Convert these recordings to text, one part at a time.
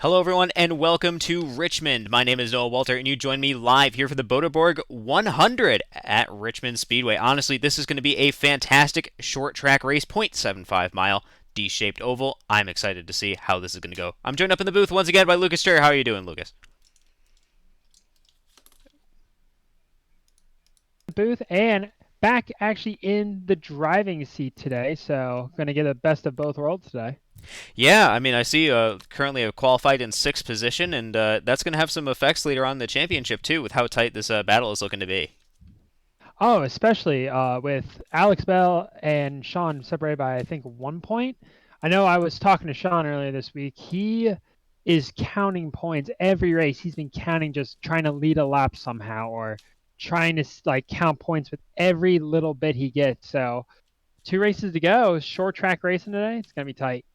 Hello, everyone, and welcome to Richmond. My name is Noah Walter, and you join me live here for the Boda Borg 100 at Richmond Speedway. Honestly, this is going to be a fantastic short track race, 0.75 mile, D-shaped oval. I'm excited to see how this is going to go. I'm joined up in the booth once again by Lucas Strayer. How are you doing, Lucas? Booth and back actually in the driving seat today, so going to get the best of both worlds today. Yeah, I mean, I see currently a qualified in 6th position, and that's going to have some effects later on in the championship, too, with how tight this battle is looking to be. Oh, especially with Alex Bell and Sean separated by I think 1 point. I know I was talking to Sean earlier this week. He is counting points every race. He's been counting, just trying to lead a lap somehow, or trying to like count points with every little bit he gets. So 2 races to go. Short track racing today. It's gonna be tight.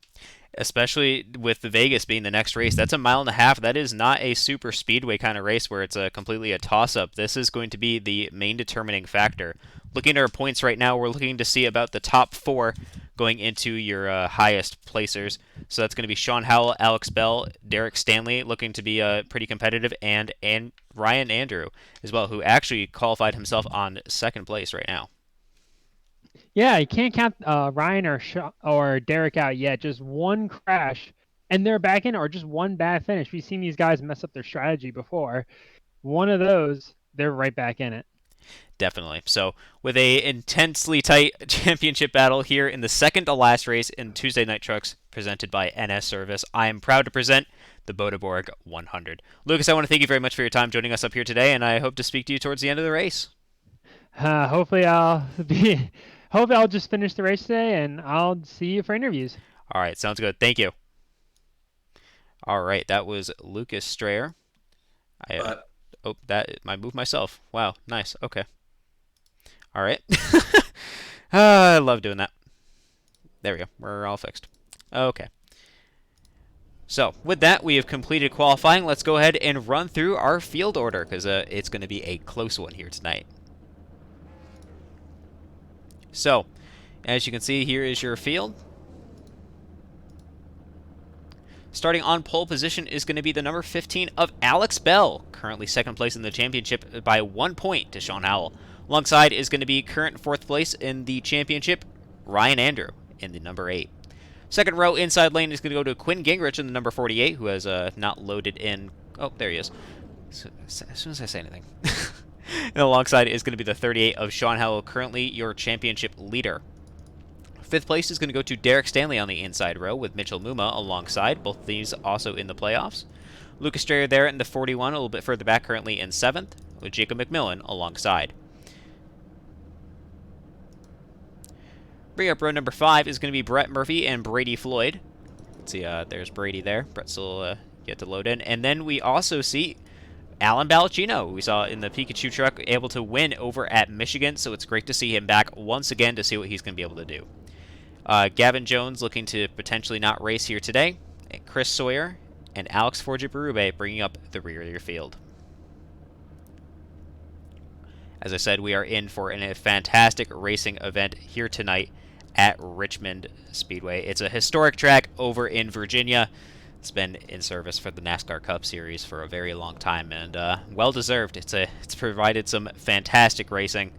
Especially with the Vegas being the next race. That's a mile and a half. That is not a super speedway kind of race where it's completely a toss-up. This is going to be the main determining factor. Looking at our points right now, we're looking to see about the top 4 going into your highest placers. So that's going to be Sean Howell, Alex Bell, Derek Stanley, looking to be pretty competitive, and Ryan Andrew as well, who actually qualified himself on 2nd place right now. Yeah, you can't count Ryan or Derek out yet. Just one crash, and they're back in, or just one bad finish. We've seen these guys mess up their strategy before. One of those, they're right back in it. Definitely. So, with a intensely tight championship battle here in the second to last race in Tuesday Night Trucks presented by NS Service, I am proud to present the Boda Borg 100. Lucas, I want to thank you very much for your time joining us up here today, and I hope to speak to you towards the end of the race. Hopefully, I'll be. Hopefully, I'll just finish the race today, and I'll see you for interviews. All right, sounds good. Thank you. All right, that was Lucas Strayer. I oh, that I moved myself. Wow, nice. Okay. All right. I love doing that. There we go. We're all fixed. Okay. So, with that, we have completed qualifying. Let's go ahead and run through our field order, because it's going to be a close one here tonight. So, as you can see, here is your field. Starting on pole position is going to be the number 15 of Alex Bell, currently 2nd place in the championship by 1 point to Sean Howell. Alongside is going to be current 4th place in the championship, Ryan Andrew in the number 8. Second row inside lane is going to go to Quinn Gingrich in the number 48, who has not loaded in. Oh, there he is. As soon as I say anything. And alongside is going to be the 38 of Sean Howell, currently your championship leader. 5th place is going to go to Derek Stanley on the inside row with Mitchell Mumma alongside. Both of these also in the playoffs. Lucas Strayer there in the 41, a little bit further back, currently in 7th, with Jacob McMillan alongside. Bring up row number 5 is going to be Brett Murphy and Brady Floyd. Let's see, there's Brady there. Brett still yet to load in. And then we also see Alan Balacino, we saw in the Pikachu truck, able to win over at Michigan, so it's great to see him back once again to see what he's going to be able to do. Gavin Jones looking to potentially not race here today. Chris Sawyer and Alex Forger-Berube bringing up the rear of your field. As I said, we are in for a fantastic racing event here tonight at Richmond Speedway. It's a historic track over in Virginia. It's been in service for the NASCAR Cup Series for a very long time, and well-deserved. It's provided some fantastic racing,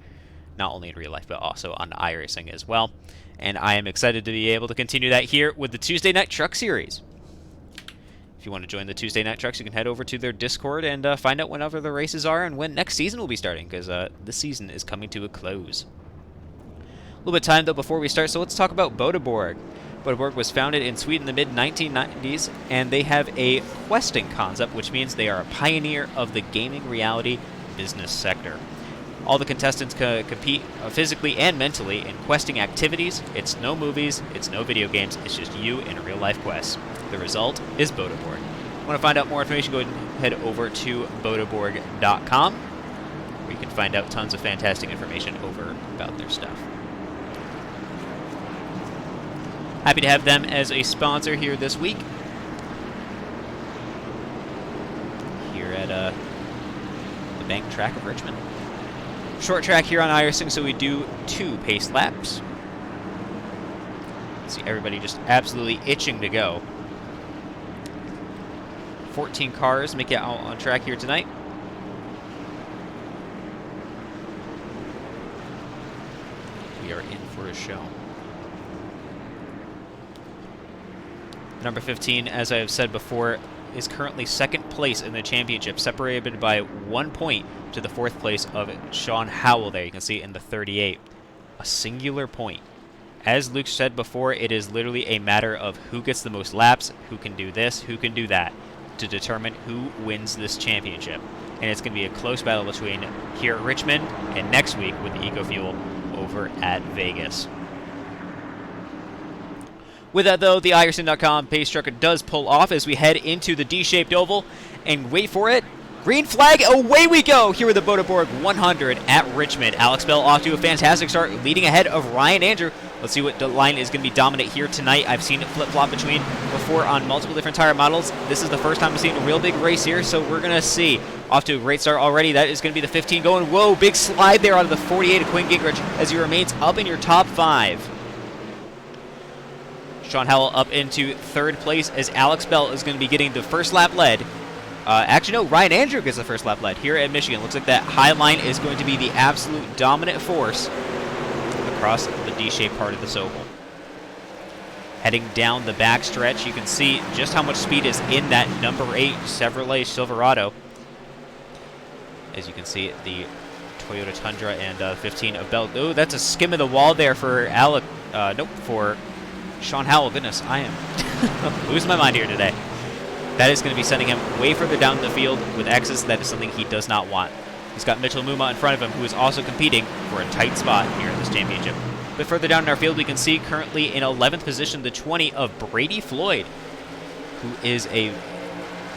not only in real life, but also on iRacing as well. And I am excited to be able to continue that here with the Tuesday Night Truck Series. If you want to join the Tuesday Night Trucks, you can head over to their Discord and find out whenever the races are and when next season will be starting, because this season is coming to a close. A little bit of time, though, before we start, so let's talk about Boda Borg. Boda Borg was founded in Sweden in the mid-1990s, and they have a questing concept, which means they are a pioneer of the gaming reality business sector. All the contestants compete physically and mentally in questing activities. It's no movies, it's no video games, it's just you in real-life quests. The result is Boda Borg. Want to find out more information, go ahead and head over to bodaborg.com, where you can find out tons of fantastic information over about their stuff. Happy to have them as a sponsor here this week. Here at the Bank Track of Richmond. Short track here on iRacing, so we do 2 pace laps. See everybody just absolutely itching to go. 14 cars make it out on track here tonight. We are in for a show. Number 15, as I have said before, is currently second place in the championship, separated by 1 point to the fourth place of Sean Howell there. You can see in the 38. A singular point. As Luke said before, it is literally a matter of who gets the most laps, who can do this, who can do that, to determine who wins this championship. And it's going to be a close battle between here at Richmond and next week with the EcoFuel over at Vegas. With that, though, the Iverson.com pace truck does pull off as we head into the D-shaped oval. And wait for it. Green flag, away we go here with the Boda Borg 100 at Richmond. Alex Bell off to a fantastic start, leading ahead of Ryan Andrew. Let's see what the line is going to be dominant here tonight. I've seen it flip-flop between before on multiple different tire models. This is the first time I've seen a real big race here, so we're going to see. Off to a great start already. That is going to be the 15 going. Whoa, big slide there out of the 48 of Quinn Gingrich as he remains up in your top 5. Sean Howell up into third place as Alex Bell is going to be getting the first lap lead. Actually, no, Ryan Andrew gets the first lap lead here at Michigan. Looks like that high line is going to be the absolute dominant force across the D-shaped part of this oval. Heading down the back stretch, you can see just how much speed is in that number 8 Chevrolet Silverado. As you can see, the Toyota Tundra and 15 of Bell. Oh, that's a skim of the wall there for for Sean Howell. Goodness, I am losing my mind here today. That is going to be sending him way further down the field with X's. That is something he does not want. He's got Mitchell Mumma in front of him, who is also competing for a tight spot here in this championship. But further down in our field, we can see currently in 11th position the 20 of Brady Floyd, who is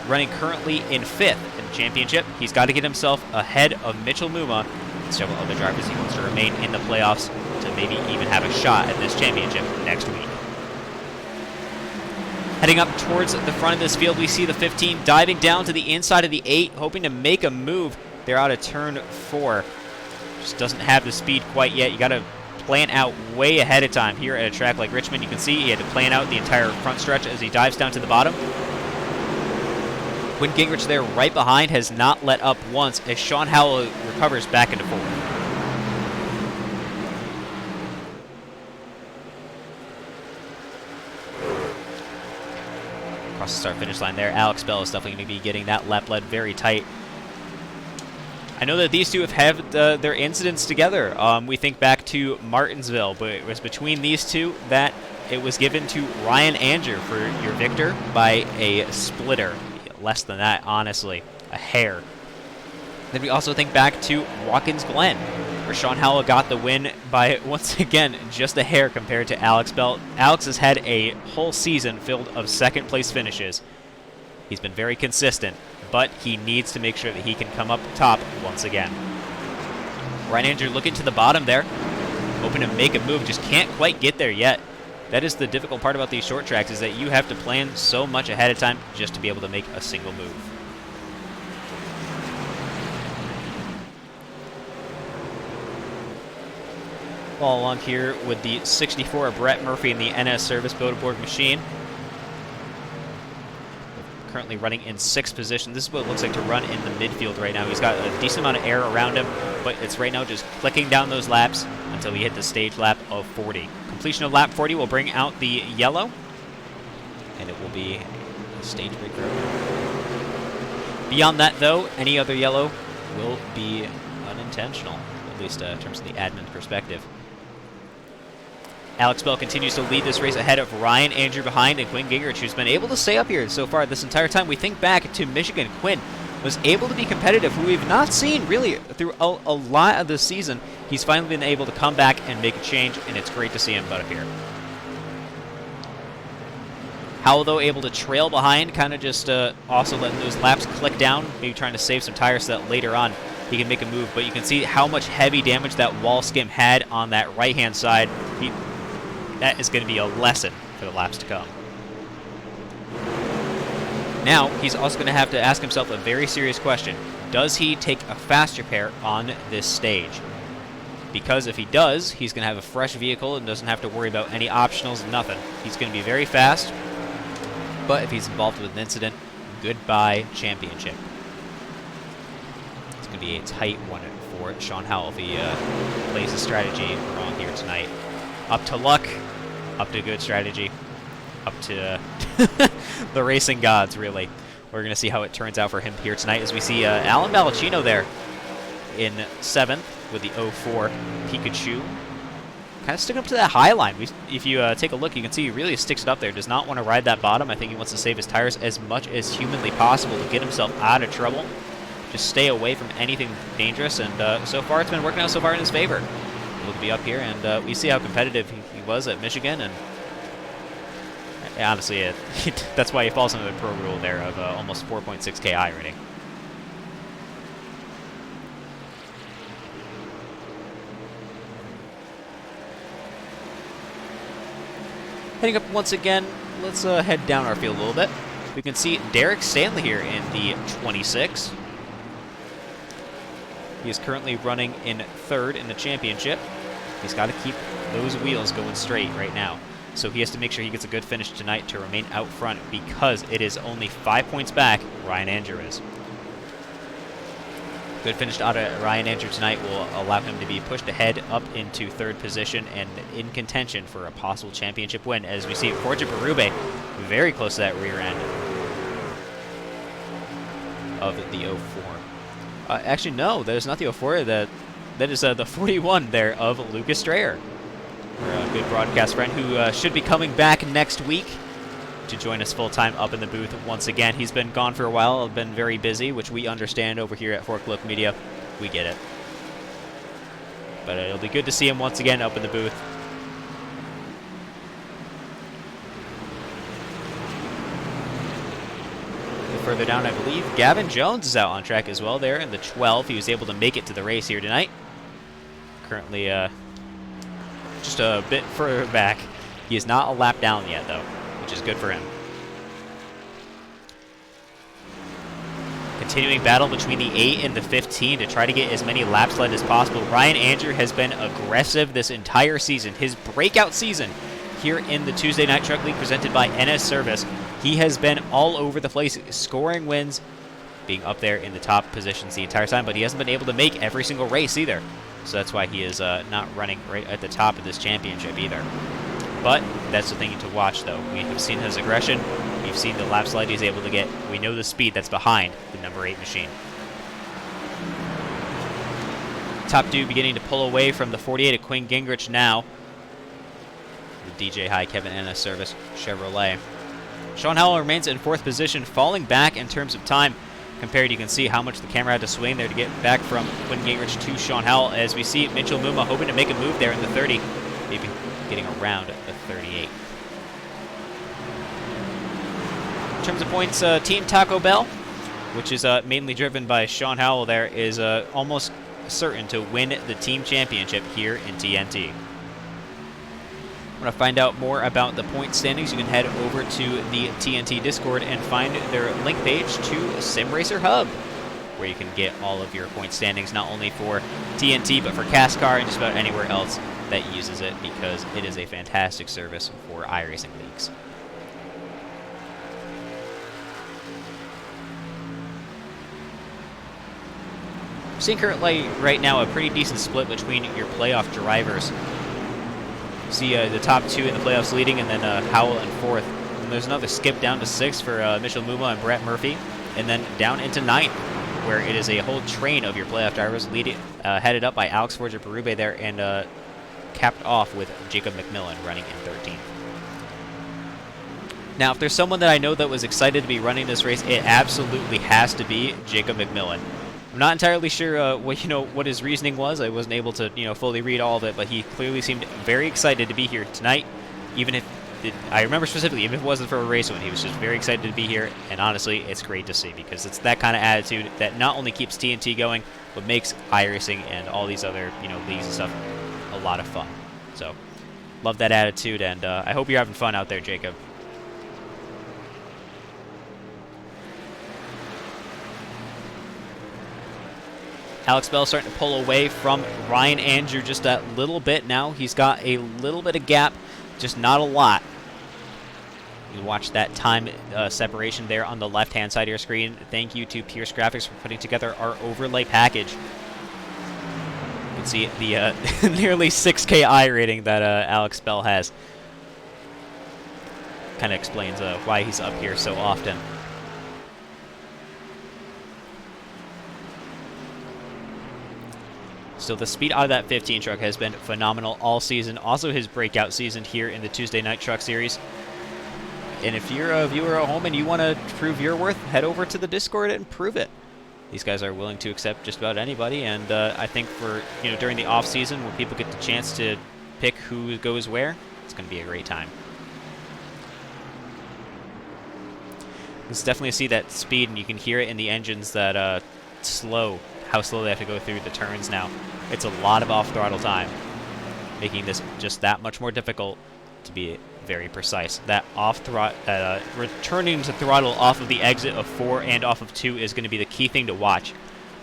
running currently in 5th in the championship. He's got to get himself ahead of Mitchell Mumma and several other drivers. He wants to remain in the playoffs to maybe even have a shot at this championship next week. Heading up towards the front of this field, we see the 15 diving down to the inside of the 8, hoping to make a move. They're out of turn 4. Just doesn't have the speed quite yet. You got to plan out way ahead of time here at a track like Richmond. You can see he had to plan out the entire front stretch as he dives down to the bottom. Quinn Gingrich there right behind has not let up once as Sean Howell recovers back into 4th. Across the start-finish line there, Alex Bell is definitely going to be getting that lap lead very tight. I know that these two have had their incidents together. We think back to Martinsville, but it was between these two that it was given to Ryan Andrew for your victor by a splitter. Less than that, honestly. A hair. Then we also think back to Watkins Glen, where Sean Howell got the win by, once again, just a hair compared to Alex Bell. Alex has had a whole season filled of second-place finishes. He's been very consistent, but he needs to make sure that he can come up top once again. Ryan Andrew looking to the bottom there, hoping to make a move, just can't quite get there yet. That is the difficult part about these short tracks, is that you have to plan so much ahead of time just to be able to make a single move. Follow along here with the 64 of Brett Murphy in the NS Service Boda Borg machine. Currently running in 6th position. This is what it looks like to run in the midfield right now. He's got a decent amount of air around him, but it's right now just clicking down those laps until we hit the stage lap of 40. Completion of lap 40 will bring out the yellow, and it will be a stage breaker. Beyond that, though, any other yellow will be unintentional, at least in terms of the admin perspective. Alex Bell continues to lead this race ahead of Ryan Andrew behind and Quinn Gingrich, who's been able to stay up here so far this entire time. We think back to Michigan. Quinn was able to be competitive, who we've not seen really through a lot of this season. He's finally been able to come back and make a change, and it's great to see him up here. Howell, though, able to trail behind, kind of just also letting those laps click down, maybe trying to save some tires so that later on he can make a move. But you can see how much heavy damage that wall skim had on that right-hand side. That is going to be a lesson for the laps to come. Now, he's also going to have to ask himself a very serious question. Does he take a fast repair on this stage? Because if he does, he's going to have a fresh vehicle and doesn't have to worry about any optionals, nothing. He's going to be very fast, but if he's involved with an incident, goodbye championship. It's going to be a tight one for Sean Howell if he plays the strategy wrong here tonight. Up to luck, up to good strategy, up to the racing gods, really. We're going to see how it turns out for him here tonight as we see Alan Balacino there in 7th with the 04 Pikachu. Kind of sticking up to that high line. If you take a look, you can see he really sticks it up there. Does not want to ride that bottom. I think he wants to save his tires as much as humanly possible to get himself out of trouble. Just stay away from anything dangerous, and so far it's been working out so far in his favor. Able to be up here, and we see how competitive he was at Michigan, and honestly, that's why he falls under the pro rule there of almost 4.6 KI rating. Heading up once again, let's head down our field a little bit. We can see Derek Stanley here in the 26. He is currently running in 3rd in the championship. He's got to keep those wheels going straight right now. So he has to make sure he gets a good finish tonight to remain out front because it is only 5 points back, Ryan Andrew is. Good finish out of Ryan Andrew tonight will allow him to be pushed ahead up into 3rd position and in contention for a possible championship win. As we see Forja Berube very close to that rear end of the 04. Actually, no, that is not the 04. That is the 41 there of Lucas Strayer, our good broadcast friend who should be coming back next week to join us full-time up in the booth once again. He's been gone for a while, been very busy, which we understand over here at Forklook Media. We get it. But it'll be good to see him once again up in the booth. Further down, I believe Gavin Jones is out on track as well there in the 12. He was able to make it to the race here tonight. Currently just a bit further back. He is not a lap down yet, though, which is good for him. Continuing battle between the 8 and the 15 to try to get as many laps led as possible. Ryan Andrew has been aggressive this entire season. His breakout season here in the Tuesday Night Truck League presented by NS Service. He has been all over the place, scoring wins, being up there in the top positions the entire time, but he hasn't been able to make every single race either. So that's why he is not running right at the top of this championship either. But that's the thing to watch, though. We have seen his aggression. We've seen the lap slide he's able to get. We know the speed that's behind the number 8 machine. Top 2 beginning to pull away from the 48 at Quinn Gingrich now. The DJ High Kevin NS Service Chevrolet. Sean Howell remains in 4th position, falling back in terms of time compared. You can see how much the camera had to swing there to get back from Quinn Gingrich to Sean Howell, as we see Mitchell Mumma hoping to make a move there in the 30, maybe getting around the 38. In terms of points, Team Taco Bell, which is mainly driven by Sean Howell there, is almost certain to win the team championship here in TNT. Want to find out more about the point standings, you can head over to the TNT Discord and find their link page to Sim Racer Hub, where you can get all of your point standings, not only for TNT, but for CASCAR and just about anywhere else that uses it, because it is a fantastic service for iRacing leagues. We're seeing currently right now a pretty decent split between your playoff drivers. See the top 2 in the playoffs leading, and then Howell in 4th. And there's another skip down to 6th for Mitchell Mumma and Brett Murphy, and then down into 9th, where it is a whole train of your playoff drivers headed up by Alex Forger Berube there, and capped off with Jacob McMillan running in 13th. Now, if there's someone that I know that was excited to be running this race, it absolutely has to be Jacob McMillan. I'm not entirely sure what his reasoning was. I wasn't able to fully read all of it, but he clearly seemed very excited to be here tonight. Even if I remember specifically, even if it wasn't for a race win, he was just very excited to be here. And honestly, it's great to see, because it's that kind of attitude that not only keeps TNT going, but makes iRacing and all these other leagues and stuff a lot of fun. So, love that attitude, and I hope you're having fun out there, Jacob. Alex Bell starting to pull away from Ryan Andrew just a little bit now. He's got a little bit of gap, just not a lot. You watch that time separation there on the left-hand side of your screen. Thank you to Pierce Graphics for putting together our overlay package. You can see the nearly 6K I rating that Alex Bell has. Kind of explains why he's up here so often. So the speed out of that 15 truck has been phenomenal all season. Also his breakout season here in the Tuesday Night Truck Series. And if you're a viewer at home and you want to prove your worth, head over to the Discord and prove it. These guys are willing to accept just about anybody, and I think for during the off season when people get the chance to pick who goes where, it's going to be a great time. You can definitely see that speed, and you can hear it in the engines that how slow they have to go through the turns now. It's a lot of off throttle time, making this just that much more difficult to be very precise. That returning to throttle off of the exit of 4 and off of 2 is going to be the key thing to watch.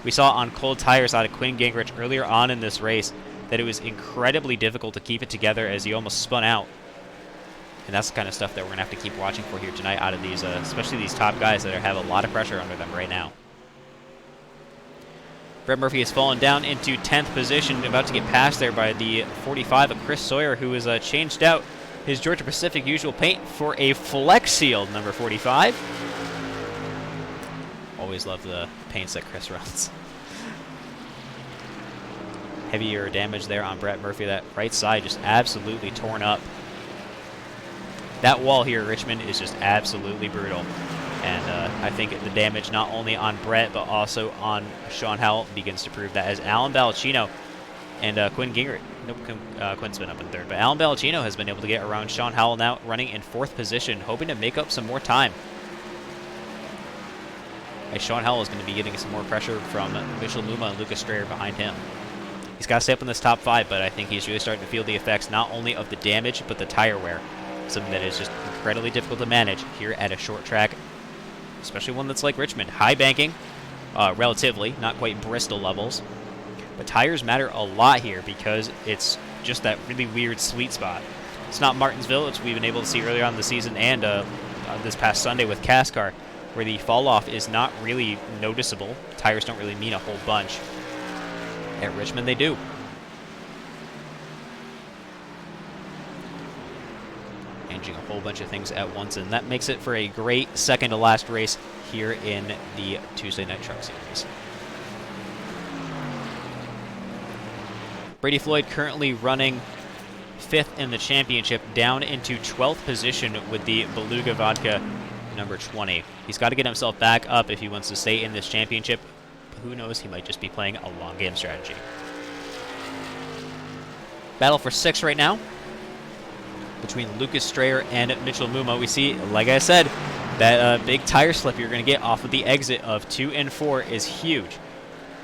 We saw on cold tires out of Quinn Gingrich earlier on in this race that it was incredibly difficult to keep it together as he almost spun out. And that's the kind of stuff that we're going to have to keep watching for here tonight out of these, especially these top guys that have a lot of pressure under them right now. Brett Murphy has fallen down into 10th position, about to get passed there by the 45 of Chris Sawyer, who has changed out his Georgia Pacific usual paint for a Flex Seal number 45. Always love the paints that Chris runs. Heavier damage there on Brett Murphy. That right side just absolutely torn up. That wall here at Richmond is just absolutely brutal. And I think the damage not only on Brett, but also on Sean Howell begins to prove that, as Alan Balacino and Quinn Gingrich, Quinn's been up in 3rd, but Alan Balacino has been able to get around Sean Howell, now running in 4th position, hoping to make up some more time. As Sean Howell is going to be getting some more pressure from Mitchell Mumma and Lucas Strayer behind him. He's got to stay up in this top 5, but I think he's really starting to feel the effects not only of the damage, but the tire wear. Something that is just incredibly difficult to manage here at a short track, especially one that's like Richmond. High banking, relatively, not quite Bristol levels. But tires matter a lot here because it's just that really weird sweet spot. It's not Martinsville, which we've been able to see earlier on in the season and this past Sunday with Cascar, where the fall off is not really noticeable. Tires don't really mean a whole bunch. At Richmond, they do. Managing a whole bunch of things at once, and that makes it for a great second to last race here in the Tuesday Night Truck Series. Brady Floyd currently running 5th in the championship, down into 12th position with the Beluga Vodka number 20. He's got to get himself back up if he wants to stay in this championship. But who knows, he might just be playing a long game strategy. Battle for 6th right now between Lucas Strayer and Mitchell Mumma. We see, like I said, that big tire slip you're going to get off of the exit of 2 and 4 is huge.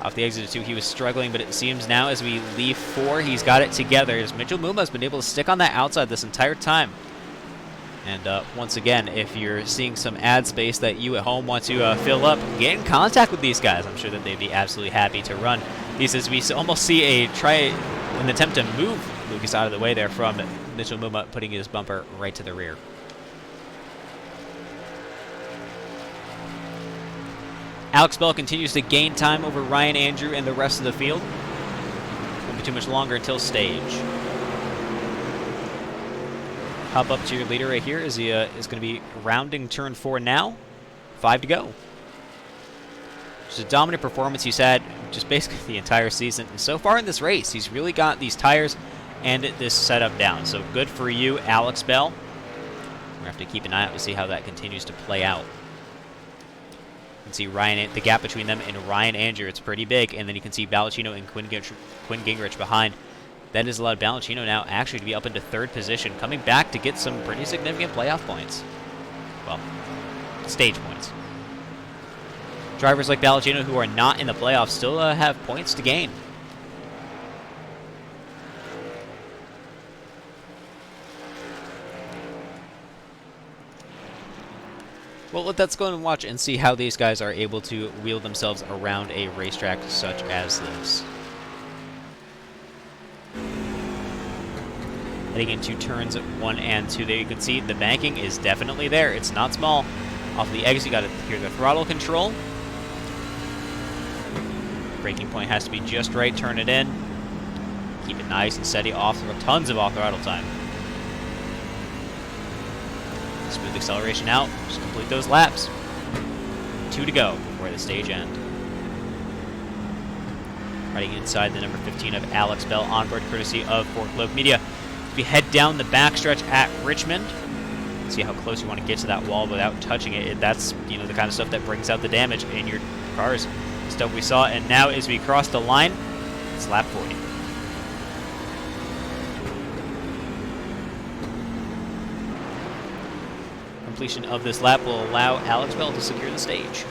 Off the exit of 2, he was struggling, but it seems now as we leave 4, he's got it together. As Mitchell Mumma has been able to stick on that outside this entire time. And once again, if you're seeing some ad space that you at home want to fill up, get in contact with these guys. I'm sure that they'd be absolutely happy to run these, as we almost see an attempt to move Lucas out of the way there from Mitchell Mumma, putting his bumper right to the rear. Alex Bell continues to gain time over Ryan Andrew and the rest of the field. Won't be too much longer until stage. Hop up to your leader right here as he is going to be rounding turn 4 now. 5 to go. Just a dominant performance he's had just basically the entire season. And so far in this race, he's really got these tires and this setup down. So good for you, Alex Bell. We're going to have to keep an eye out to see how that continues to play out. You can see the gap between them and Ryan Andrew, it's pretty big. And then you can see Balacino and Quinn Gingrich behind. That has allowed Balacino now actually to be up into 3rd position, coming back to get some pretty significant playoff points. Well, stage points. Drivers like Balacino who are not in the playoffs still have points to gain. Well, let's go and watch and see how these guys are able to wheel themselves around a racetrack such as this. Heading into turns 1 and 2, there you can see the banking is definitely there. It's not small. Off the exit, you got to hear the throttle control. Braking point has to be just right. Turn it in. Keep it nice and steady. Tons of off-throttle time. Smooth acceleration out. Just complete those laps. 2 to go before the stage end. Riding inside the number 15 of Alex Bell, onboard courtesy of Forklope Media. We head down the backstretch at Richmond. See how close you want to get to that wall without touching it. That's, you know, the kind of stuff that brings out the damage in your cars. Stuff we saw, and now as we cross the line, it's lap 40. Completion of this lap will allow Alex Bell to secure the stage.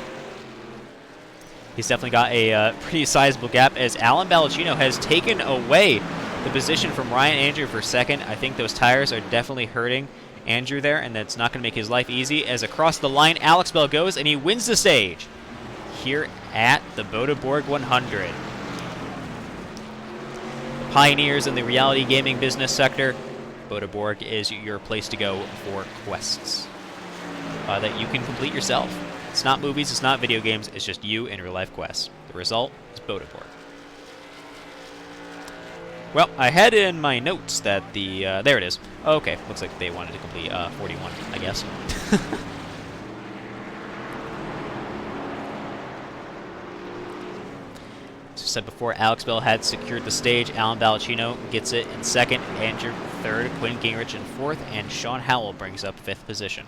He's definitely got a pretty sizable gap as Alan Balacino has taken away the position from Ryan Andrew for second. I think those tires are definitely hurting Andrew there, and that's not going to make his life easy. As across the line, Alex Bell goes, and he wins the stage here at the Boda Borg 100. The pioneers in the reality gaming business sector, Boda Borg is your place to go for quests that you can complete yourself. It's not movies, it's not video games, it's just you and real-life quests. The result is Boda Borg. Well, I had in my notes that the... there it is. Okay, looks like they wanted to complete 41, I guess. As I said before, Alex Bell had secured the stage. Alan Balacino gets it in second, Andrew third, Quinn Gingrich in fourth, and Sean Howell brings up fifth position.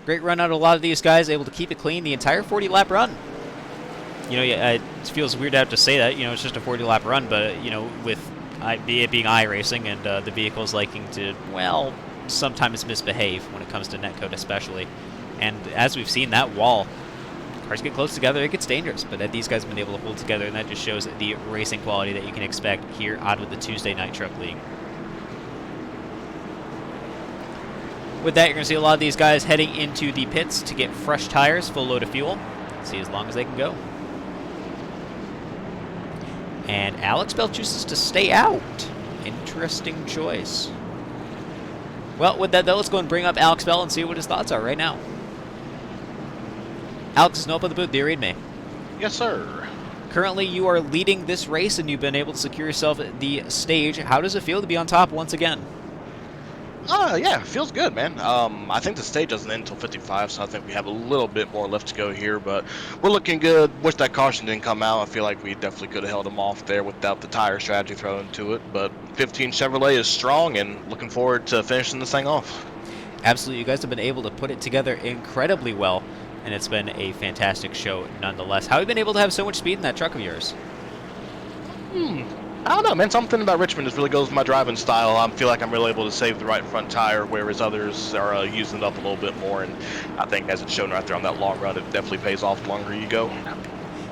Great run out of a lot of these guys, able to keep it clean the entire 40-lap run. You know, it feels weird to have to say that. You know, it's just a 40-lap run, but, you know, with it being iRacing and the vehicles liking to, well, sometimes misbehave when it comes to netcode especially. And as we've seen, that wall, cars get close together, it gets dangerous. But these guys have been able to hold together, and that just shows the racing quality that you can expect here out of the Tuesday Night Truck League. With that, you're going to see a lot of these guys heading into the pits to get fresh tires, full load of fuel, see as long as they can go. And Alex Bell chooses to stay out. Interesting choice. Well, with that, though, let's go and bring up Alex Bell and see what his thoughts are right now. Alex, is no up on the booth. Do you read me? Yes, sir. Currently, you are leading this race, and you've been able to secure yourself the stage. How does it feel to be on top once again? Yeah, feels good, man. I think the stage doesn't end until 55, so I think we have a little bit more left to go here, but we're looking good. Wish that caution didn't come out. I feel like we definitely could have held them off there without the tire strategy thrown into it, but 15 Chevrolet is strong, and looking forward to finishing this thing off. Absolutely. You guys have been able to put it together incredibly well, and it's been a fantastic show nonetheless. How have you been able to have so much speed in that truck of yours? I don't know, man. Something about Richmond just really goes with my driving style. I feel like I'm really able to save the right front tire, whereas others are using it up a little bit more. And I think, as it's shown right there on that long run, it definitely pays off the longer you go.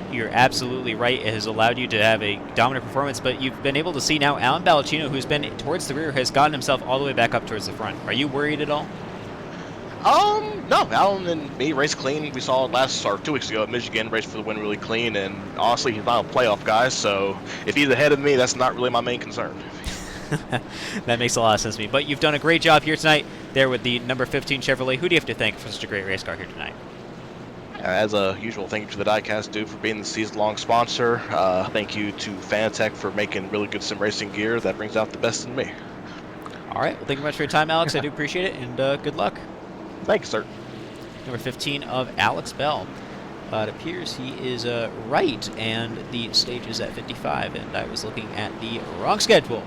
You're absolutely right. It has allowed you to have a dominant performance, but you've been able to see now Alan Balacino, who's been towards the rear, has gotten himself all the way back up towards the front. Are you worried at all? No. Alan and me race clean. We saw it 2 weeks ago at Michigan, race for the win really clean, and honestly, he's not a playoff guy, so if he's ahead of me, that's not really my main concern. That makes a lot of sense to me. But you've done a great job here tonight there with the number 15 Chevrolet. Who do you have to thank for such a great race car here tonight? As usual, thank you to the Diecast Dude for being the season-long sponsor. Thank you to Fanatec for making really good sim racing gear that brings out the best in me. All right. Well, thank you much for your time, Alex. I do appreciate it, and good luck. Thank you, sir. Number 15 of Alex Bell. It appears he is right, and the stage is at 55, and I was looking at the wrong schedule.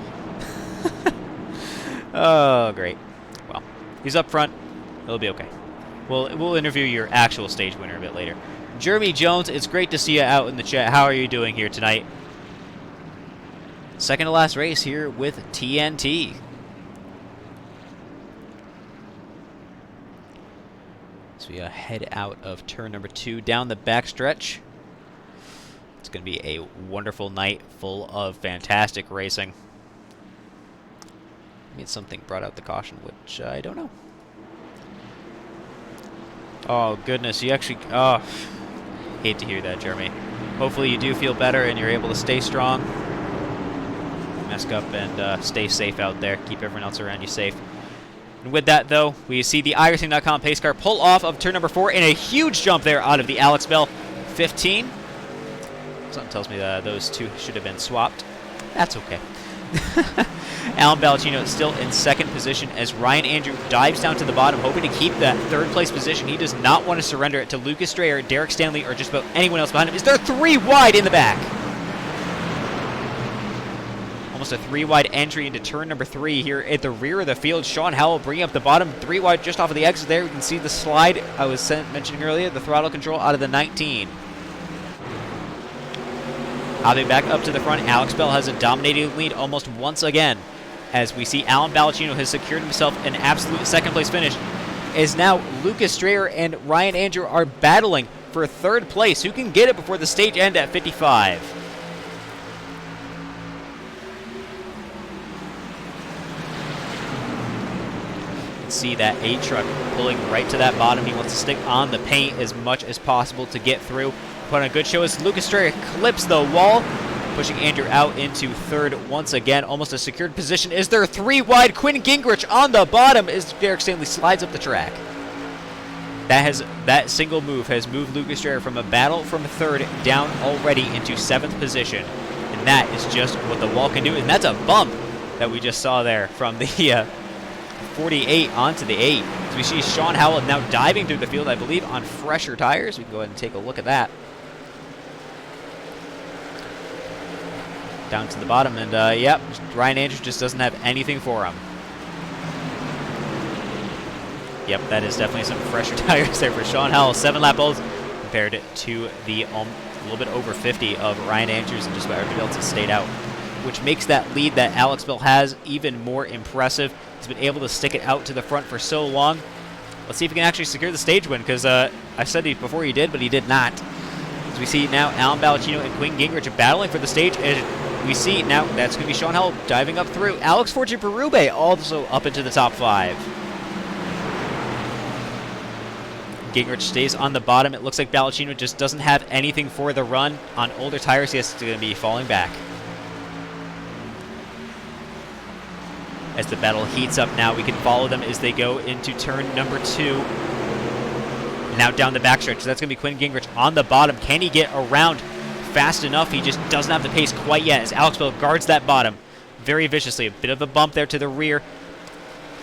Oh, great. Well, he's up front. It'll be okay. We'll interview your actual stage winner a bit later. Jeremy Jones, it's great to see you out in the chat. How are you doing here tonight? Second to last race here with TNT. So we head out of turn number 2 down the backstretch. It's going to be a wonderful night full of fantastic racing. Maybe something brought out the caution, which I don't know. Oh, goodness. You actually... Oh, hate to hear that, Jeremy. Hopefully you do feel better and you're able to stay strong, mask up, and stay safe out there. Keep everyone else around you safe. And with that, though, we see the iRacing.com pace car pull off of turn number 4 in a huge jump there out of the Alex Bell 15. Something tells me that those two should have been swapped. That's okay. Alan Ballacchino is still in second position as Ryan Andrew dives down to the bottom, hoping to keep that third place position. He does not want to surrender it to Lucas Strayer, Derek Stanley, or just about anyone else behind him. Is there 3 wide in the back? Almost a 3 wide entry into turn number 3 here at the rear of the field. Sean Howell bringing up the bottom, 3 wide just off of the exit there. We can see the slide I was mentioning earlier, the throttle control out of the 19. Hopping back up to the front, Alex Bell has a dominating lead almost once again, as we see Alan Ballacchino has secured himself an absolute second place finish, as now Lucas Strayer and Ryan Andrew are battling for third place. Who can get it before the stage end at 55? See that A truck pulling right to that bottom. He wants to stick on the paint as much as possible to get through. Put on a good show as Lucas Strayer clips the wall, pushing Andrew out into third once again. Almost a secured position. Is there 3 wide? Quinn Gingrich on the bottom as Derek Stanley slides up the track. That single move has moved Lucas Strayer from a battle from third down already into 7th position. And that is just what the wall can do. And that's a bump that we just saw there from the 48 onto the 8. As we see Sean Howell now diving through the field, I believe, on fresher tires. We can go ahead and take a look at that. Down to the bottom, and yep, Ryan Andrews just doesn't have anything for him. Yep, that is definitely some fresher tires there for Sean Howell. 7 lap olds compared to the a little bit over 50 of Ryan Andrews, and just about everybody else has stayed out, which makes that lead that Alex Bell has even more impressive. He's been able to stick it out to the front for so long. Let's see if he can actually secure the stage win, because I said before he did, but he did not. As we see now, Alan Ballacchino and Quinn Gingrich are battling for the stage, and we see now that's going to be Sean Howell diving up through. Alex Forte-Berube also up into the top 5. Gingrich stays on the bottom. It looks like Ballacchino just doesn't have anything for the run. On older tires, he is going to be falling back. As the battle heats up now, we can follow them as they go into turn number 2. Now down the backstretch. So that's going to be Quinn Gingrich on the bottom. Can he get around fast enough? He just doesn't have the pace quite yet as Alex Bell guards that bottom very viciously. A bit of a bump there to the rear.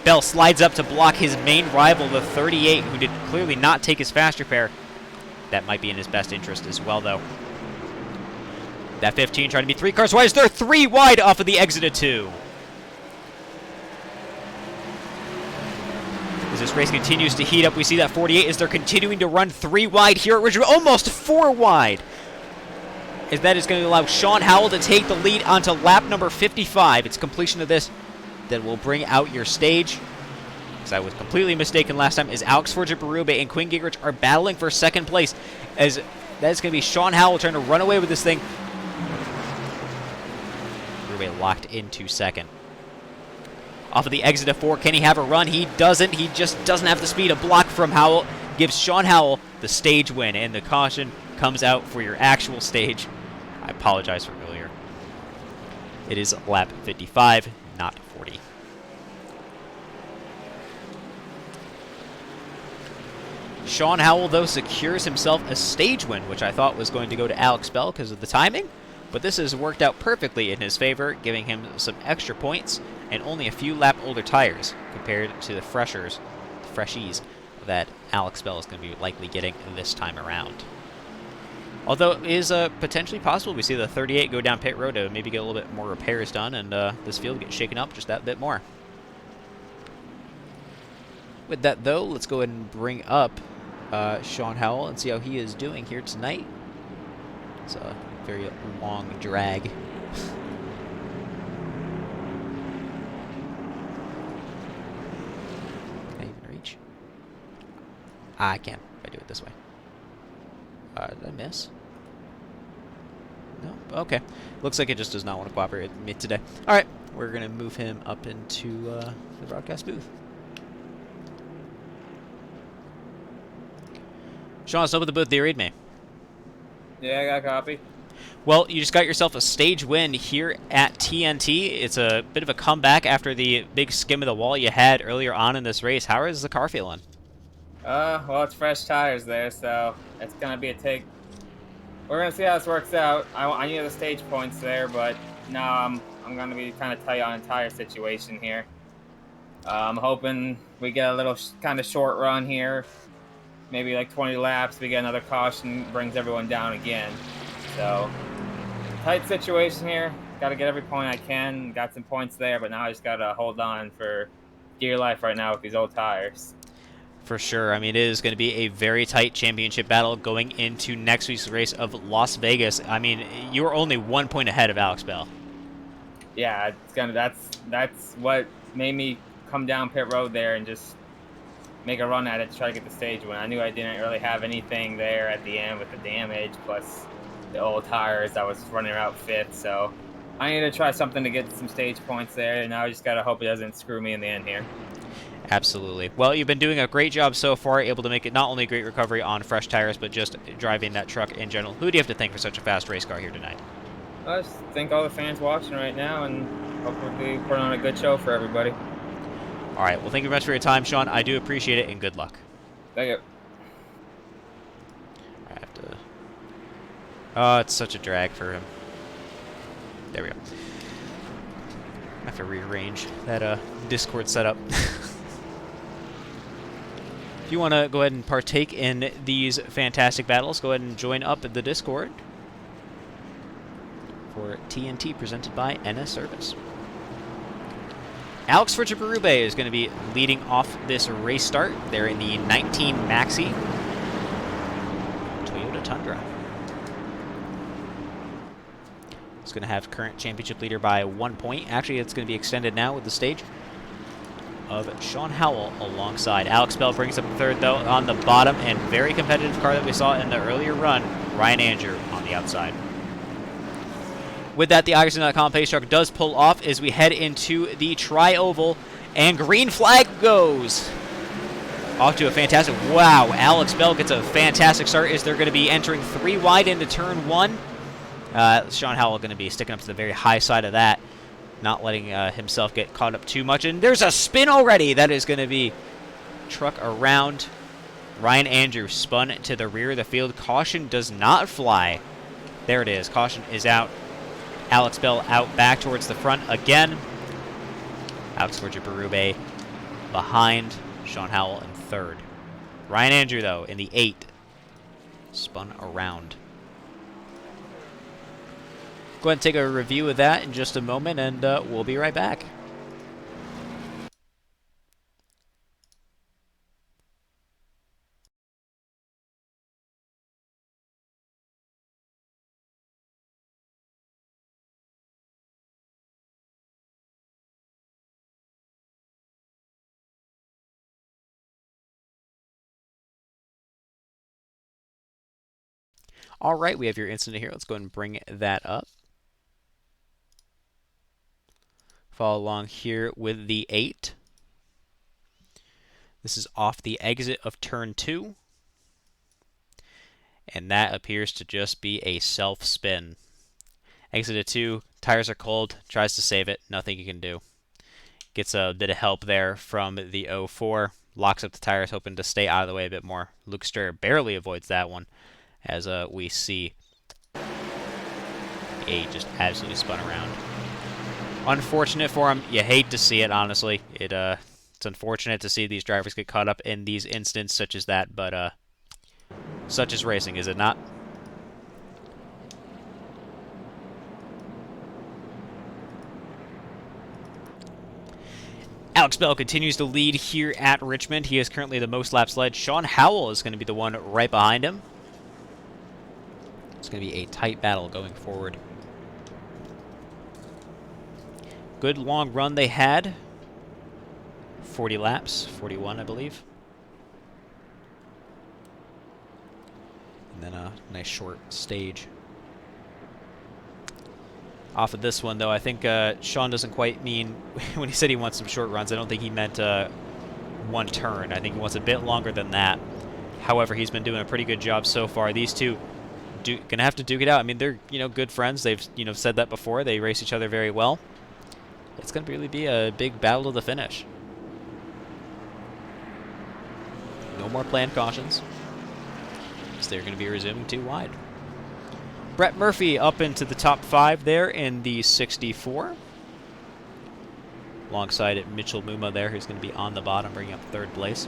Bell slides up to block his main rival, the 38, who did clearly not take his fast repair. That might be in his best interest as well, though. That 15 trying to be 3 cars wide. Is there 3 wide off of the exit of 2? As this race continues to heat up, we see that 48 as they're continuing to run 3 wide here at Richmond, almost 4 wide. As that is going to allow Sean Howell to take the lead onto lap number 55. It's completion of this that will bring out your stage. As I was completely mistaken last time, as Alex Forte-Berube and Quinn Gingrich are battling for second place. As that is going to be Sean Howell trying to run away with this thing. Berube locked into second. Off of the exit of 4, can he have a run? He doesn't. He just doesn't have the speed. A block from Howell gives Sean Howell the stage win, and the caution comes out for your actual stage. I apologize for earlier. It is lap 55, not 40. Sean Howell, though, secures himself a stage win, which I thought was going to go to Alex Bell because of the timing. But this has worked out perfectly in his favor, giving him some extra points and only a few lap older tires compared to the freshies that Alex Bell is going to be likely getting this time around. Although it is potentially possible we see the 38 go down pit road to maybe get a little bit more repairs done and this field get shaken up just that bit more. With that, though, let's go ahead and bring up Sean Howell and see how he is doing here tonight. It's a very long drag. Can I even reach? I can if I do it this way. Did I miss? No? Okay. Looks like it just does not want to cooperate with me today. Alright, we're going to move him up into the broadcast booth. Sean, let's open the booth. Do you read me? Yeah, I got a copy. Well, you just got yourself a stage win here at TNT. It's a bit of a comeback after the big skim of the wall you had earlier on in this race. How is the car feeling? Well, it's fresh tires there, so it's gonna be a take. We're gonna see how this works out. I need the stage points there, but no, I'm gonna be kind of tight on the tire situation here. I'm hoping we get a little kind of short run here, maybe like 20 laps. We get another caution, brings everyone down again. So tight situation here. Got to get every point I can. Got some points there, but now I just gotta hold on for dear life right now with these old tires. For sure. I mean, it is going to be a very tight championship battle going into next week's race of Las Vegas. I mean, you are only 1 point ahead of Alex Bell. Yeah, it's gonna. That's what made me come down pit road there and just make a run at it to try to get the stage win. I knew I didn't really have anything there at the end with the damage plus the old tires. I was running out fifth, so I need to try something to get some stage points there. And now I just gotta hope it doesn't screw me in the end here. Absolutely. Well, you've been doing a great job so far, able to make it not only a great recovery on fresh tires, but just driving that truck in general. Who do you have to thank for such a fast race car here tonight? I just thank all the fans watching right now, and hopefully put on a good show for everybody. All right. Well, thank you very much for your time, Sean. I do appreciate it, and good luck. Thank you. I have to... Oh, it's such a drag for him. There we go. I have to rearrange that Discord setup. If you want to go ahead and partake in these fantastic battles, go ahead and join up the Discord for TNT presented by NS Service. Alex Berube is going to be leading off this race start. They're in the 19 Maxi Toyota Tundra. It's going to have current championship leader by 1 point. Actually, it's going to be extended now with the stage of Sean Howell alongside. Alex Bell brings up third, though, on the bottom, and very competitive car that we saw in the earlier run, Ryan Andrew on the outside. With that, the Igerson.com pace truck does pull off as we head into the tri-oval, and green flag goes. Off to a fantastic, wow, Alex Bell gets a fantastic start as they're going to be entering 3 wide into turn 1. Sean Howell going to be sticking up to the very high side of that, not letting himself get caught up too much. And there's a spin already. That is going to be truck around. Ryan Andrews spun to the rear of the field. Caution does not fly. There it is. Caution is out. Alex Bell out back towards the front again. Alex Berube behind. Sean Howell in third. Ryan Andrew, though, in the 8. Spun around. Go ahead and take a review of that in just a moment, and we'll be right back. All right, we have your incident here. Let's go ahead and bring that up. Follow along here with the 8. This is off the exit of turn 2. And that appears to just be a self-spin. Exit of 2, tires are cold, tries to save it, nothing you can do. Gets a bit of help there from the 04. Locks up the tires, hoping to stay out of the way a bit more. Luke Strayer barely avoids that one, as we see the 8 just absolutely spun around. Unfortunate for him. You hate to see it, honestly. It's unfortunate to see these drivers get caught up in these incidents such as that, but such is racing, is it not? Alex Bell continues to lead here at Richmond. He is currently the most laps led. Sean Howell is going to be the one right behind him. It's going to be a tight battle going forward. Good long run they had. 40 laps, 41 I believe. And then a nice short stage. Off of this one, though, I think Sean doesn't quite mean, when he said he wants some short runs, I don't think he meant 1 turn. I think he wants a bit longer than that. However, he's been doing a pretty good job so far. These two gonna have to duke it out. I mean, they're good friends. They've said that before. They race each other very well. It's gonna really be a big battle to the finish. No more planned cautions. So they're gonna be resuming 2 wide. Brett Murphy up into the top 5 there in the 64. Alongside Mitchell Mumma there, who's going to be on the bottom, bringing up 3rd place.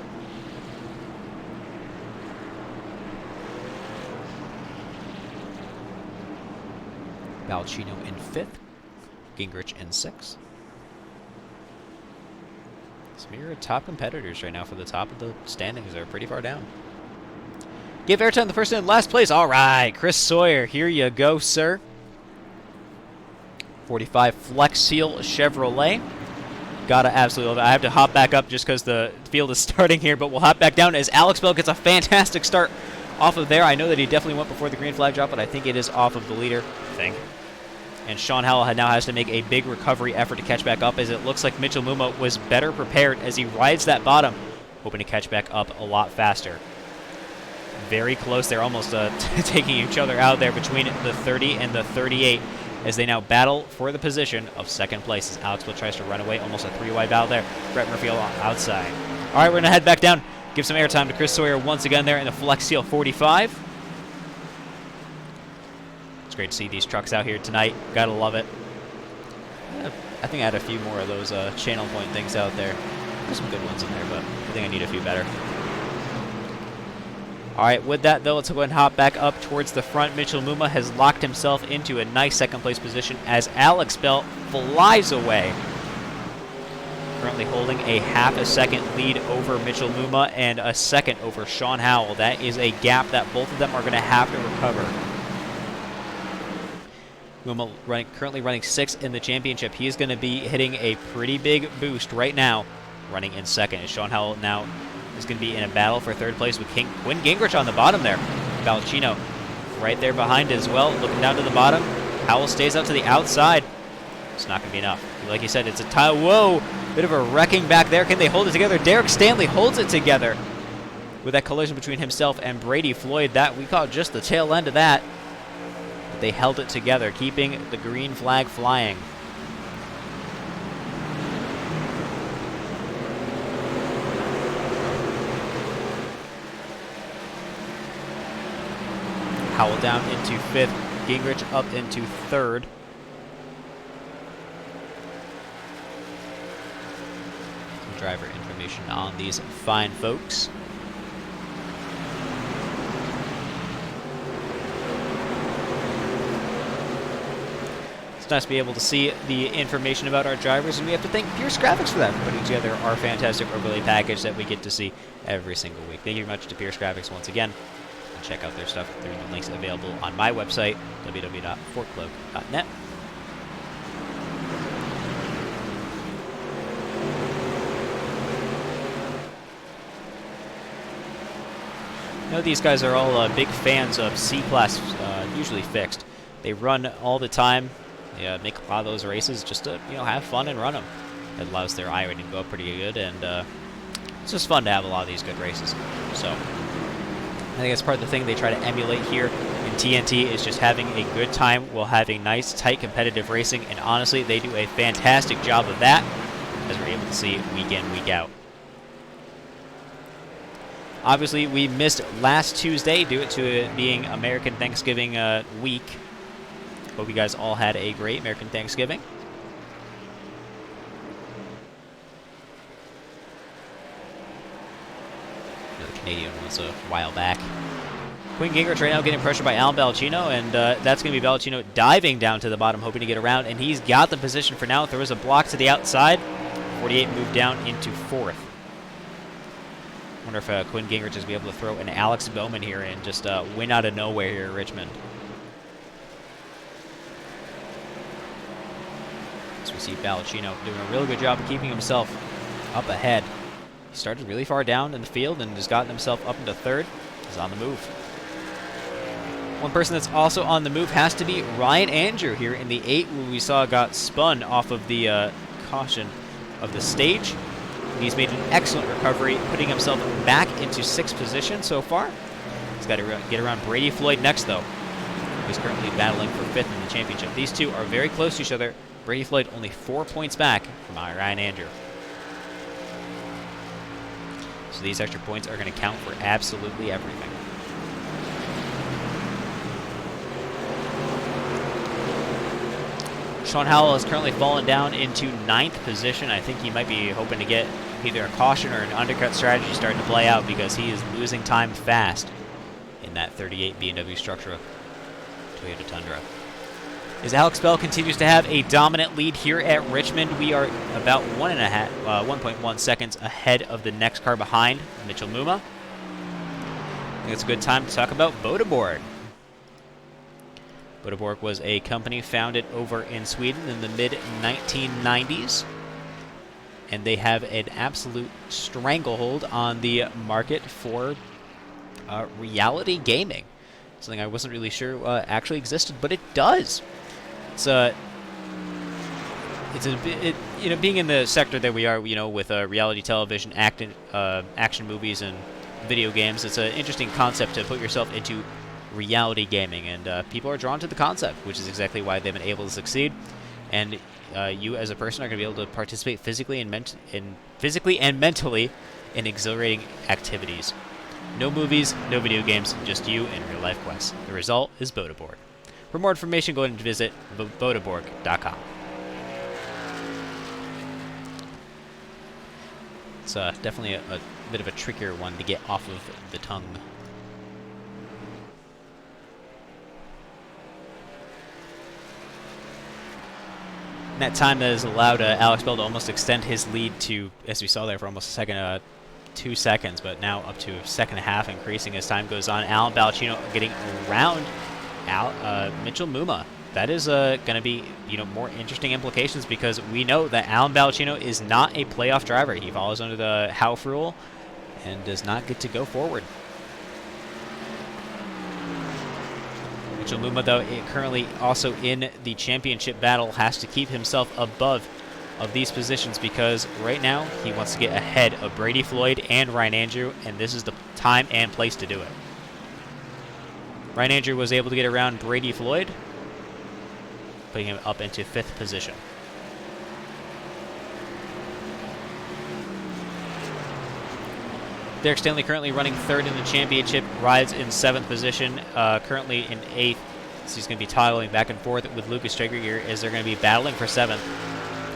Balcino in 5th. Gingrich in 6th. Some of your top competitors right now for the top of the standings are pretty far down. Give airtime to the person in last place. All right, Chris Sawyer, here you go, sir. 45 Flex Seal Chevrolet. Gotta absolutely love it. I have to hop back up just because the field is starting here, but we'll hop back down as Alex Bell gets a fantastic start off of there. I know that he definitely went before the green flag drop, but I think it is off of the leader thing. And Sean Howell now has to make a big recovery effort to catch back up, as it looks like Mitchell Mumma was better prepared as he rides that bottom, hoping to catch back up a lot faster. Very close. They're almost taking each other out there between the 30 and the 38 as they now battle for the position of 2nd place as Alex Bell tries to run away. Almost a 3-wide battle there. Brett Murphy outside. All right, we're going to head back down. Give some airtime to Chris Sawyer once again there in the Flex Seal 45. It's great to see these trucks out here tonight. Gotta love it. I think I had a few more of those channel point things out there. There's some good ones in there, but I think I need a few better. All right, with that, though, let's go ahead and hop back up towards the front. Mitchell Mumma has locked himself into a nice 2nd place position as Alex Bell flies away. Currently holding a half a second lead over Mitchell Mumma and a second over Sean Howell. That is a gap that both of them are going to have to recover. Mumma currently running 6th in the championship. He is going to be hitting a pretty big boost right now, running in 2nd. As Sean Howell now is going to be in a battle for 3rd place with Quinn Gingrich on the bottom there. Balcino right there behind as well, looking down to the bottom. Howell stays out to the outside. It's not going to be enough. Like you said, it's a tie. Whoa! Bit of a wrecking back there. Can they hold it together? Derek Stanley holds it together with that collision between himself and Brady Floyd. That we caught just the tail end of that. But they held it together, keeping the green flag flying. Howell down into 5th, Gingrich up into 3rd. Some driver information on these fine folks. It's nice to be able to see the information about our drivers, and we have to thank Pierce Graphics for that, for putting together our fantastic overlay package that we get to see every single week. Thank you very much to Pierce Graphics once again. And check out their stuff through the links available on my website, www.fortcloak.net. I know these guys are all big fans of C-Class, usually fixed. They run all the time. They make a lot of those races just to have fun and run them. It allows their I rating to go up pretty good, and it's just fun to have a lot of these good races. So I think that's part of the thing they try to emulate here in TNT is just having a good time while having nice, tight, competitive racing. And honestly, they do a fantastic job of that, as we're able to see week in, week out. Obviously, we missed last Tuesday due to it being American Thanksgiving week. Hope you guys all had a great American Thanksgiving. The Canadian was a while back. Quinn Gingrich right now getting pressured by Alan Balcino, and that's going to be Balcino diving down to the bottom, hoping to get around, and he's got the position for now. Throws a block to the outside. 48 moved down into 4th. Wonder if Quinn Gingrich is going to be able to throw an Alex Bowman here and just win out of nowhere here at Richmond. So we see Balcino doing a really good job of keeping himself up ahead. He started really far down in the field and has gotten himself up into 3rd. He's on the move. One person that's also on the move has to be Ryan Andrew here in the 8, who we saw got spun off of the caution of the stage. He's made an excellent recovery, putting himself back into 6th position so far. He's got to get around Brady Floyd next, though. who's currently battling for 5th in the championship. These two are very close to each other. Brady Floyd only 4 points back from Ryan Andrew. So these extra points are going to count for absolutely everything. Sean Howell has currently fallen down into 9th position. I think he might be hoping to get either a caution or an undercut strategy starting to play out because he is losing time fast in that 38 B&W Structura Toyota Tundra. As Alex Bell continues to have a dominant lead here at Richmond, we are about 1.1 seconds ahead of the next car behind, Mitchell Mumma. I think it's a good time to talk about Boda Borg. Boda Borg was a company founded over in Sweden in the mid-1990s, and they have an absolute stranglehold on the market for reality gaming. Something I wasn't really sure actually existed, but it does. Being in the sector that we are, with reality television, action movies, and video games, it's an interesting concept to put yourself into reality gaming, and people are drawn to the concept, which is exactly why they've been able to succeed. And you, as a person, are going to be able to participate physically and mentally in exhilarating activities. No movies, no video games, just you in real life quests. The result is Boda Borg. For more information, go ahead and visit bodaborg.com. It's definitely a bit of a trickier one to get off of the tongue. And that time that has allowed Alex Bell to almost extend his lead to, as we saw there, for almost a second, 2 seconds, but now up to a second and a half, increasing as time goes on. Alan Balcino getting around Mitchell Mumma. That is going to be, more interesting implications because we know that Alan Balcino is not a playoff driver. He follows under the Howell rule and does not get to go forward. Mitchell Mumma, though, currently also in the championship battle, has to keep himself above of these positions because right now he wants to get ahead of Brady Floyd and Ryan Andrew, and this is the time and place to do it. Ryan Andrew was able to get around Brady Floyd, putting him up into 5th position. Derek Stanley currently running 3rd in the championship, rides in 7th position, currently in 8th. So he's going to be toggling back and forth with Lucas Traeger here as they're going to be battling for 7th.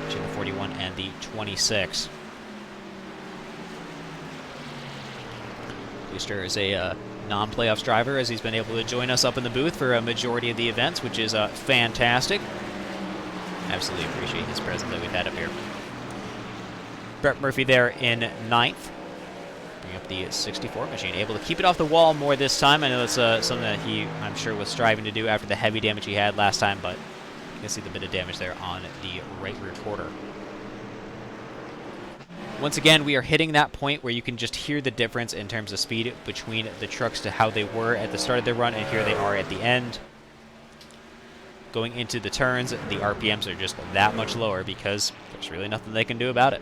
The 41 and the 26. Booster is a non-playoffs driver as he's been able to join us up in the booth for a majority of the events, which is fantastic. Absolutely appreciate his presence that we've had up here. Brett Murphy there in 9th. Bring up the 64 machine. Able to keep it off the wall more this time. I know that's something that he, I'm sure, was striving to do after the heavy damage he had last time, but you can see the bit of damage there on the right rear quarter. Once again, we are hitting that point where you can just hear the difference in terms of speed between the trucks to how they were at the start of their run, and here they are at the end. Going into the turns, the RPMs are just that much lower because there's really nothing they can do about it.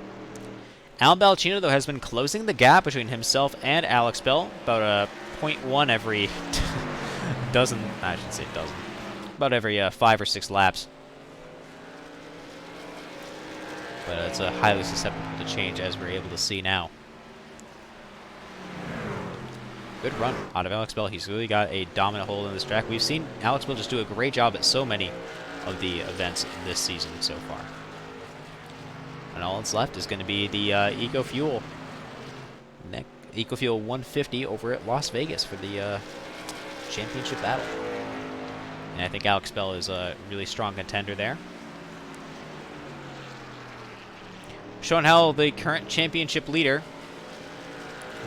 Alan Balcino, though, has been closing the gap between himself and Alex Bell, about a 0.1 every dozen, I shouldn't say dozen, about every 5 or 6 laps. But it's highly susceptible to change, as we're able to see now. Good run out of Alex Bell. He's really got a dominant hold on this track. We've seen Alex Bell just do a great job at so many of the events this season so far. And all that's left is going to be the EcoFuel 150 over at Las Vegas for the championship battle. And I think Alex Bell is a really strong contender there. Sean Howell, the current championship leader,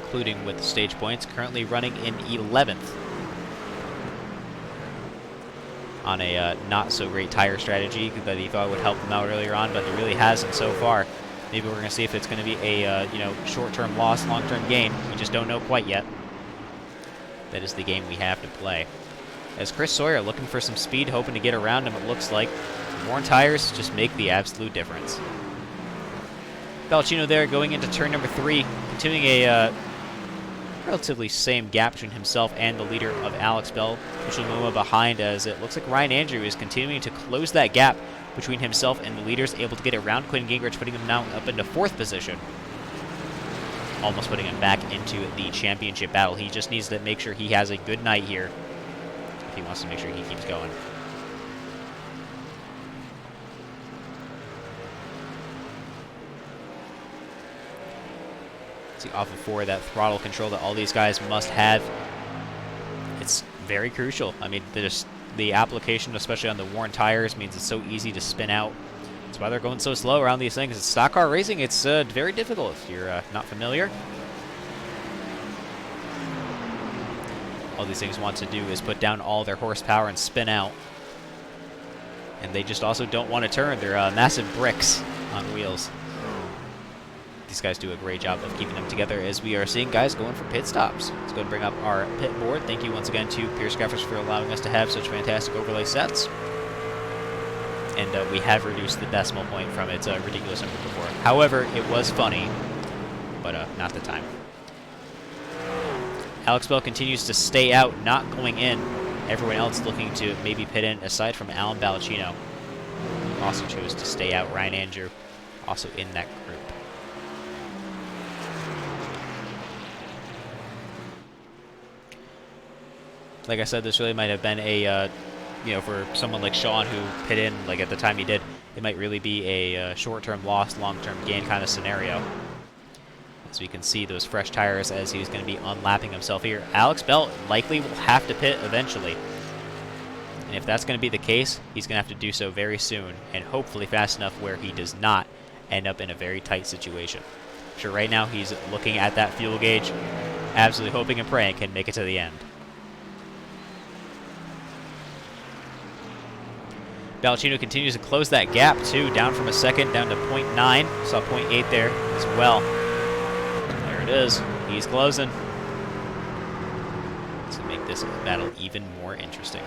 including with stage points, currently running in 11th on a not-so-great tire strategy that he thought would help him out earlier on, but it really hasn't so far. Maybe we're going to see if it's going to be a short-term loss, long-term gain. We just don't know quite yet. That is the game we have to play. As Chris Sawyer looking for some speed, hoping to get around him, it looks like more tires just make the absolute difference. Balcino there going into turn number 3, continuing a relatively same gap between himself and the leader of Alex Bell, pushing Mumma behind, as it looks like Ryan Andrew is continuing to close that gap between himself and the leaders, able to get around Quinn Gingrich, putting him now up into 4th position. Almost putting him back into the championship battle. He just needs to make sure he has a good night here if he wants to make sure he keeps going. See, off of 4, that throttle control that all these guys must have, it's very crucial. I mean, the application, especially on the worn tires, means it's so easy to spin out. That's why they're going so slow around these things. It's stock car racing, it's very difficult if you're not familiar. All these things want to do is put down all their horsepower and spin out. And they just also don't want to turn. They're massive bricks on wheels. These guys do a great job of keeping them together, as we are seeing guys going for pit stops. Let's go and bring up our pit board. Thank you once again to Pierce Graphics for allowing us to have such fantastic overlay sets. And we have reduced the decimal point from its ridiculous number before. However, it was funny, but not the time. Alex Bell continues to stay out, not going in. Everyone else looking to maybe pit in, aside from Alan Balacino. Also chose to stay out. Ryan Andrew also in that group. Like I said, this really might have been a, for someone like Sean who pit in, like at the time he did, it might really be a short-term loss, long-term gain kind of scenario. As we can see those fresh tires as he's going to be unlapping himself here. Alex Bell likely will have to pit eventually. And if that's going to be the case, he's going to have to do so very soon, and hopefully fast enough where he does not end up in a very tight situation. Sure, right now he's looking at that fuel gauge, absolutely hoping and praying can make it to the end. Balacino continues to close that gap, too, down from a second, down to 0.9. Saw 0.8 there as well. There it is. He's closing. To make this battle even more interesting.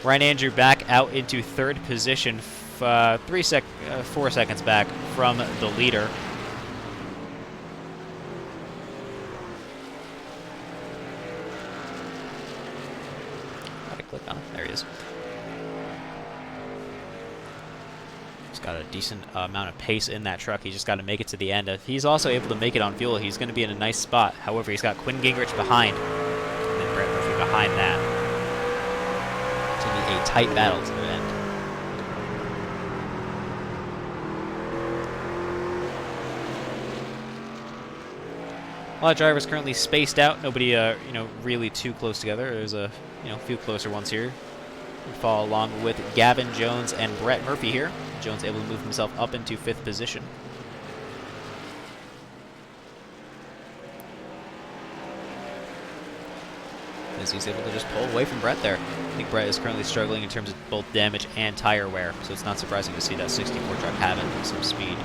Ryan Andrew back out into 3rd position, 4 seconds back from the leader. Click on it. There he is. He's got a decent amount of pace in that truck. He's just got to make it to the end. If he's also able to make it on fuel, he's going to be in a nice spot. However, he's got Quinn Gingrich behind, and then Brett Murphy behind that. It's going to be a tight battle to the end. A lot of drivers currently spaced out. Nobody, really too close together. There's a few closer ones here. We follow along with Gavin Jones and Brett Murphy here. Jones able to move himself up into 5th position. As he's able to just pull away from Brett there. I think Brett is currently struggling in terms of both damage and tire wear, so it's not surprising to see that 64 truck having some speed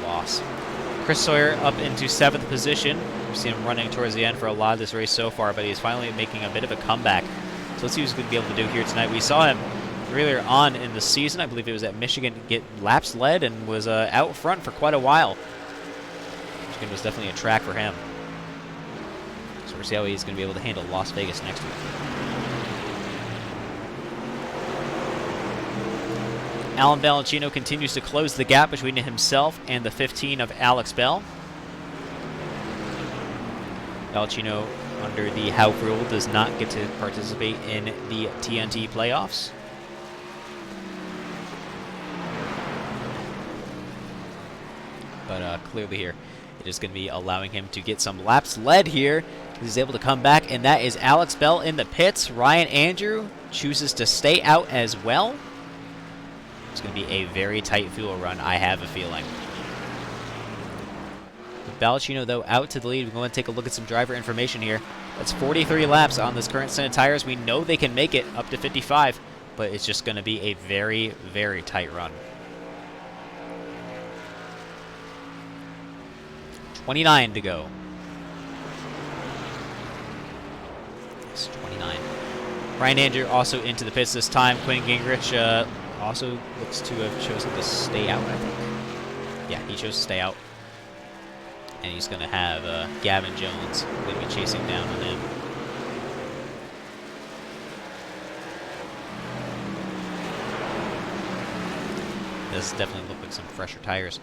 loss. Chris Sawyer up into 7th position. We've seen him running towards the end for a lot of this race so far, but he's finally making a bit of a comeback. So let's see what he's going to be able to do here tonight. We saw him earlier on in the season. I believe it was at Michigan, get laps led and was out front for quite a while. Michigan was definitely a track for him. So we'll see how he's going to be able to handle Las Vegas next week. Alan Balacino continues to close the gap between himself and the 15 of Alex Bell. Balacino, under the Howell rule, does not get to participate in the TNT playoffs. But clearly here, it is going to be allowing him to get some laps led here. He's able to come back, and that is Alex Bell in the pits. Ryan Andrew chooses to stay out as well. It's going to be a very tight fuel run, I have a feeling. With Balacino, though, out to the lead. We're going to take a look at some driver information here. That's 43 laps on this current set of tires. We know they can make it up to 55, but it's just going to be a very, very tight run. 29 to go. It's 29. Ryan Andrew also into the pits this time. Quinn Gingrich also looks to have chosen to stay out, I think. Yeah, he chose to stay out. And he's going to have Gavin Jones going to be chasing down on him. Does definitely look like some fresher tires.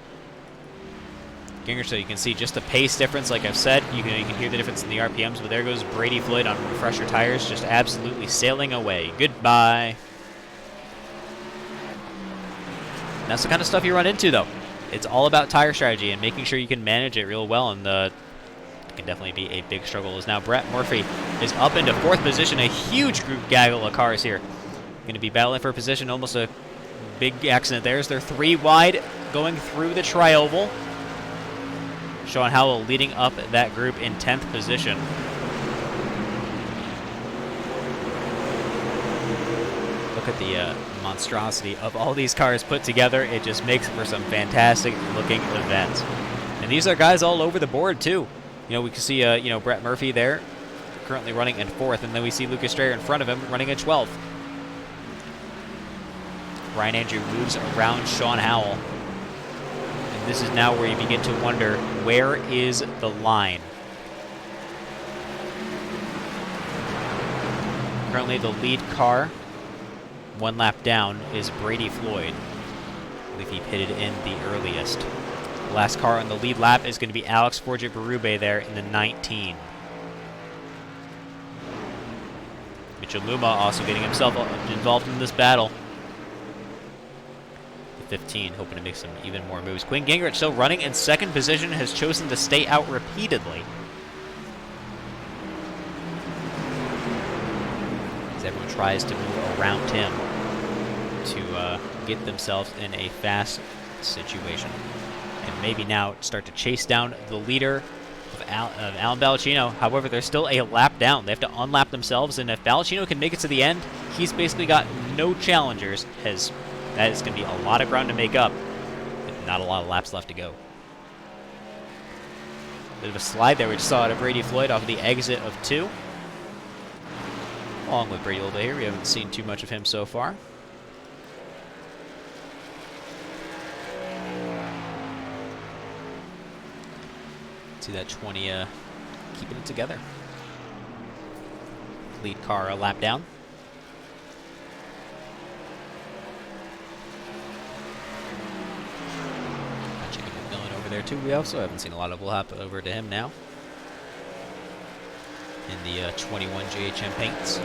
Gingrich, so you can see just the pace difference, like I've said. You can hear the difference in the RPMs, but there goes Brady Floyd on fresher tires, just absolutely sailing away. Goodbye. And that's the kind of stuff you run into, though. It's all about tire strategy and making sure you can manage it real well, and it can definitely be a big struggle. As now Brett Murphy is up into 4th position, a huge group gaggle of cars here. Going to be battling for position, almost a big accident there. They're 3 wide going through the tri-oval. Sean Howell leading up that group in 10th position. Look at the monstrosity of all these cars put together. It just makes for some fantastic looking events. And these are guys all over the board too. You know, we can see Brett Murphy there currently running in 4th, and then we see Lucas Strayer in front of him running in 12th. Ryan Andrew moves around Sean Howell. And this is now where you begin to wonder, where is the line? Currently the lead car, 1 lap down, is Brady Floyd. I believe he pitted in the earliest. The last car on the lead lap is going to be Alex Forget-Berube there in the 19. Mitchell Mumma also getting himself involved in this battle. 15, hoping to make some even more moves. Quinn Gingrich still running in 2nd position, has chosen to stay out repeatedly. As everyone tries to move around him to get themselves in a fast situation. And maybe now start to chase down the leader of Alan Ballacino. However, they're still a lap down. They have to unlap themselves, and if Ballacino can make it to the end, he's basically got no challengers, as that is going to be a lot of ground to make up, with not a lot of laps left to go. Bit of a slide there. We just saw out of Brady Floyd off of the exit of 2. Along with Brady Olda here. We haven't seen too much of him so far. See that 20 keeping it together. Lead car a lap down. There too. We also haven't seen a lot of. We'll hop over to him now in the 21 JHM paints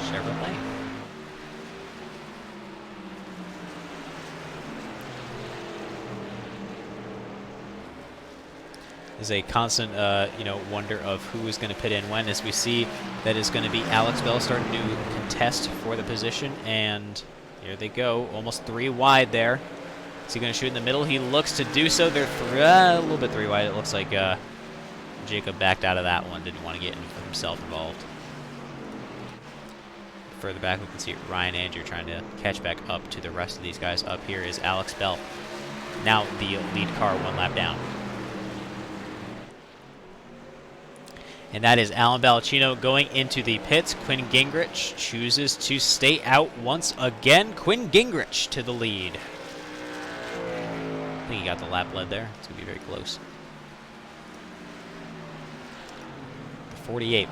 Chevrolet. Is a constant wonder of who is going to pit in when, as we see that is going to be Alex Bell starting to contest for the position, and here they go, almost 3 wide there. Is he going to shoot in the middle? He looks to do so. They're a little bit 3 wide. It looks like Jacob backed out of that one. Didn't want to get himself involved. Further back, we can see Ryan Andrew trying to catch back up to the rest of these guys. Up here is Alex Bell. Now the lead car 1 lap down. And that is Alan Ballacino going into the pits. Quinn Gingrich chooses to stay out once again. Quinn Gingrich to the lead. I think he got the lap lead there. It's going to be very close. The 48.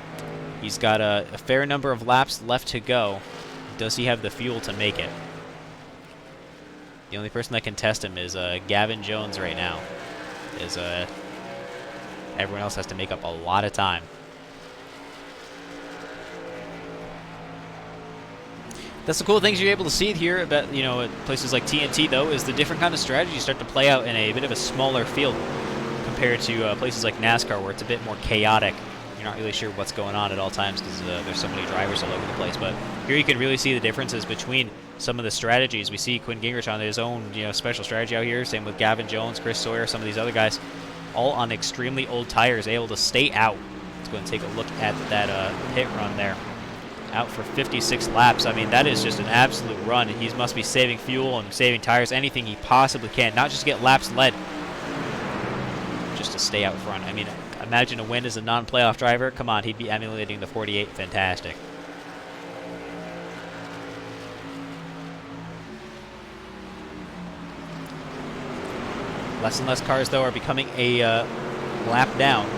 He's got a fair number of laps left to go. Does he have the fuel to make it? The only person that can test him is Gavin Jones right now. Everyone else has to make up a lot of time. That's the cool things you're able to see here about, at places like TNT, though, is the different kind of strategies start to play out in a bit of a smaller field compared to places like NASCAR, where it's a bit more chaotic. You're not really sure what's going on at all times because there's so many drivers all over the place. But here you can really see the differences between some of the strategies. We see Quinn Gingrich on his own, special strategy out here. Same with Gavin Jones, Chris Sawyer, some of these other guys, all on extremely old tires, able to stay out. Let's go and take a look at that pit run there. Out for 56 laps. I mean, that is just an absolute run. He must be saving fuel and saving tires, anything he possibly can, not just get laps led, just to stay out front. I mean, imagine a win as a non-playoff driver. Come on, he'd be emulating the 48. Fantastic. Less and less cars, though, are becoming a lap down.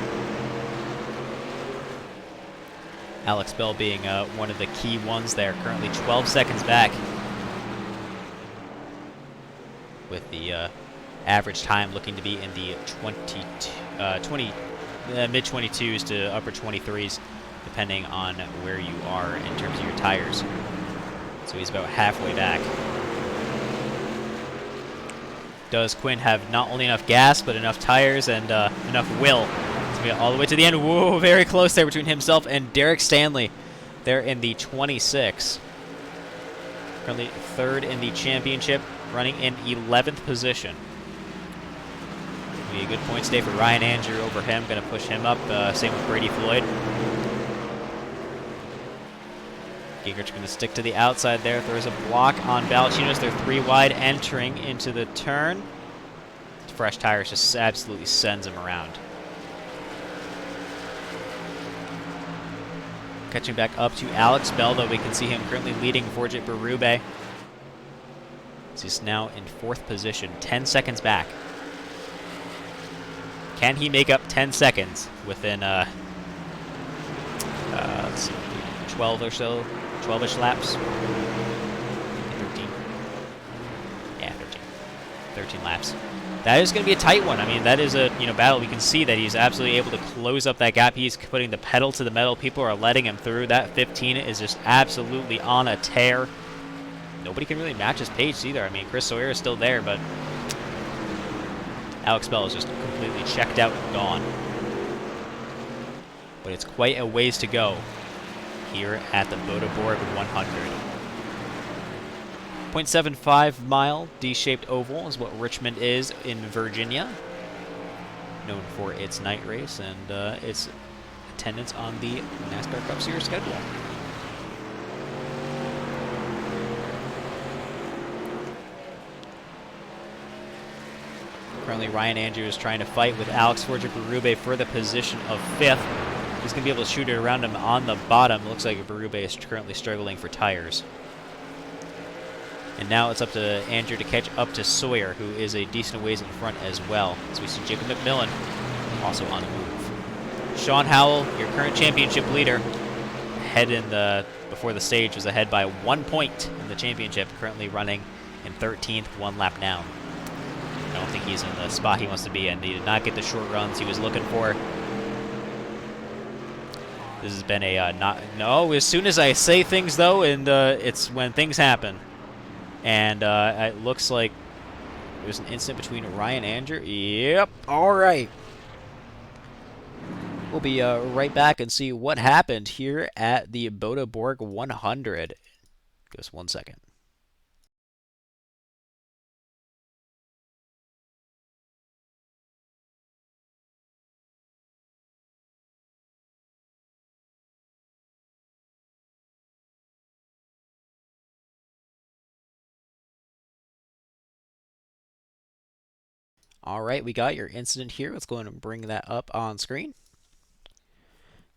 Alex Bell being one of the key ones there, currently 12 seconds back, with the average time looking to be in the mid-22s to upper 23s, depending on where you are in terms of your tires. So he's about halfway back. Does Quinn have not only enough gas, but enough tires and enough will to get all the way to the end? Whoa, very close there between himself and Derek Stanley. They're in the 26. Currently third in the championship, running in 11th position. Be a good points day for Ryan Andrew over him. Going to push him up. Same with Brady Floyd. Gingrich going to stick to the outside there. Throws a block on Balachinos. They're 3 wide entering into the turn. Fresh tires just absolutely sends him around. Catching back up to Alex Bell, though we can see him currently leading Forget Berube. He's now in 4th position, 10 seconds back. Can he make up 10 seconds within, let's see, 12 or so, 12-ish laps? 13. Yeah, 13. 13 laps. That is going to be a tight one. I mean, that is a battle. We can see that he's absolutely able to close up that gap. He's putting the pedal to the metal. People are letting him through. That 15 is just absolutely on a tear. Nobody can really match his pace either. I mean, Chris Sawyer is still there, but Alex Bell is just completely checked out and gone. But it's quite a ways to go here at the Boda Borg 100. 0.75 mile D-shaped oval is what Richmond is in Virginia. Known for its night race and its attendance on the NASCAR Cup Series schedule. Currently, Ryan Andrews is trying to fight with Alex Forget Berube for the position of 5th. He's going to be able to shoot it around him on the bottom. Looks like Berube is currently struggling for tires. And now it's up to Andrew to catch up to Sawyer, who is a decent ways in front as well. So we see Jacob McMillan also on the move. Sean Howell, your current championship leader, before the stage was ahead by 1 point in the championship, currently running in 13th, 1 lap down. I don't think he's in the spot he wants to be in. He did not get the short runs he was looking for. This has been a no. As soon as I say things, though, and it's when things happen. And it looks like there's an incident between Ryan Andrew. Yep. All right. We'll be right back and see what happened here at the Boda Borg 100. Give us 1 second. All right, we got your incident here. Let's go ahead and bring that up on screen.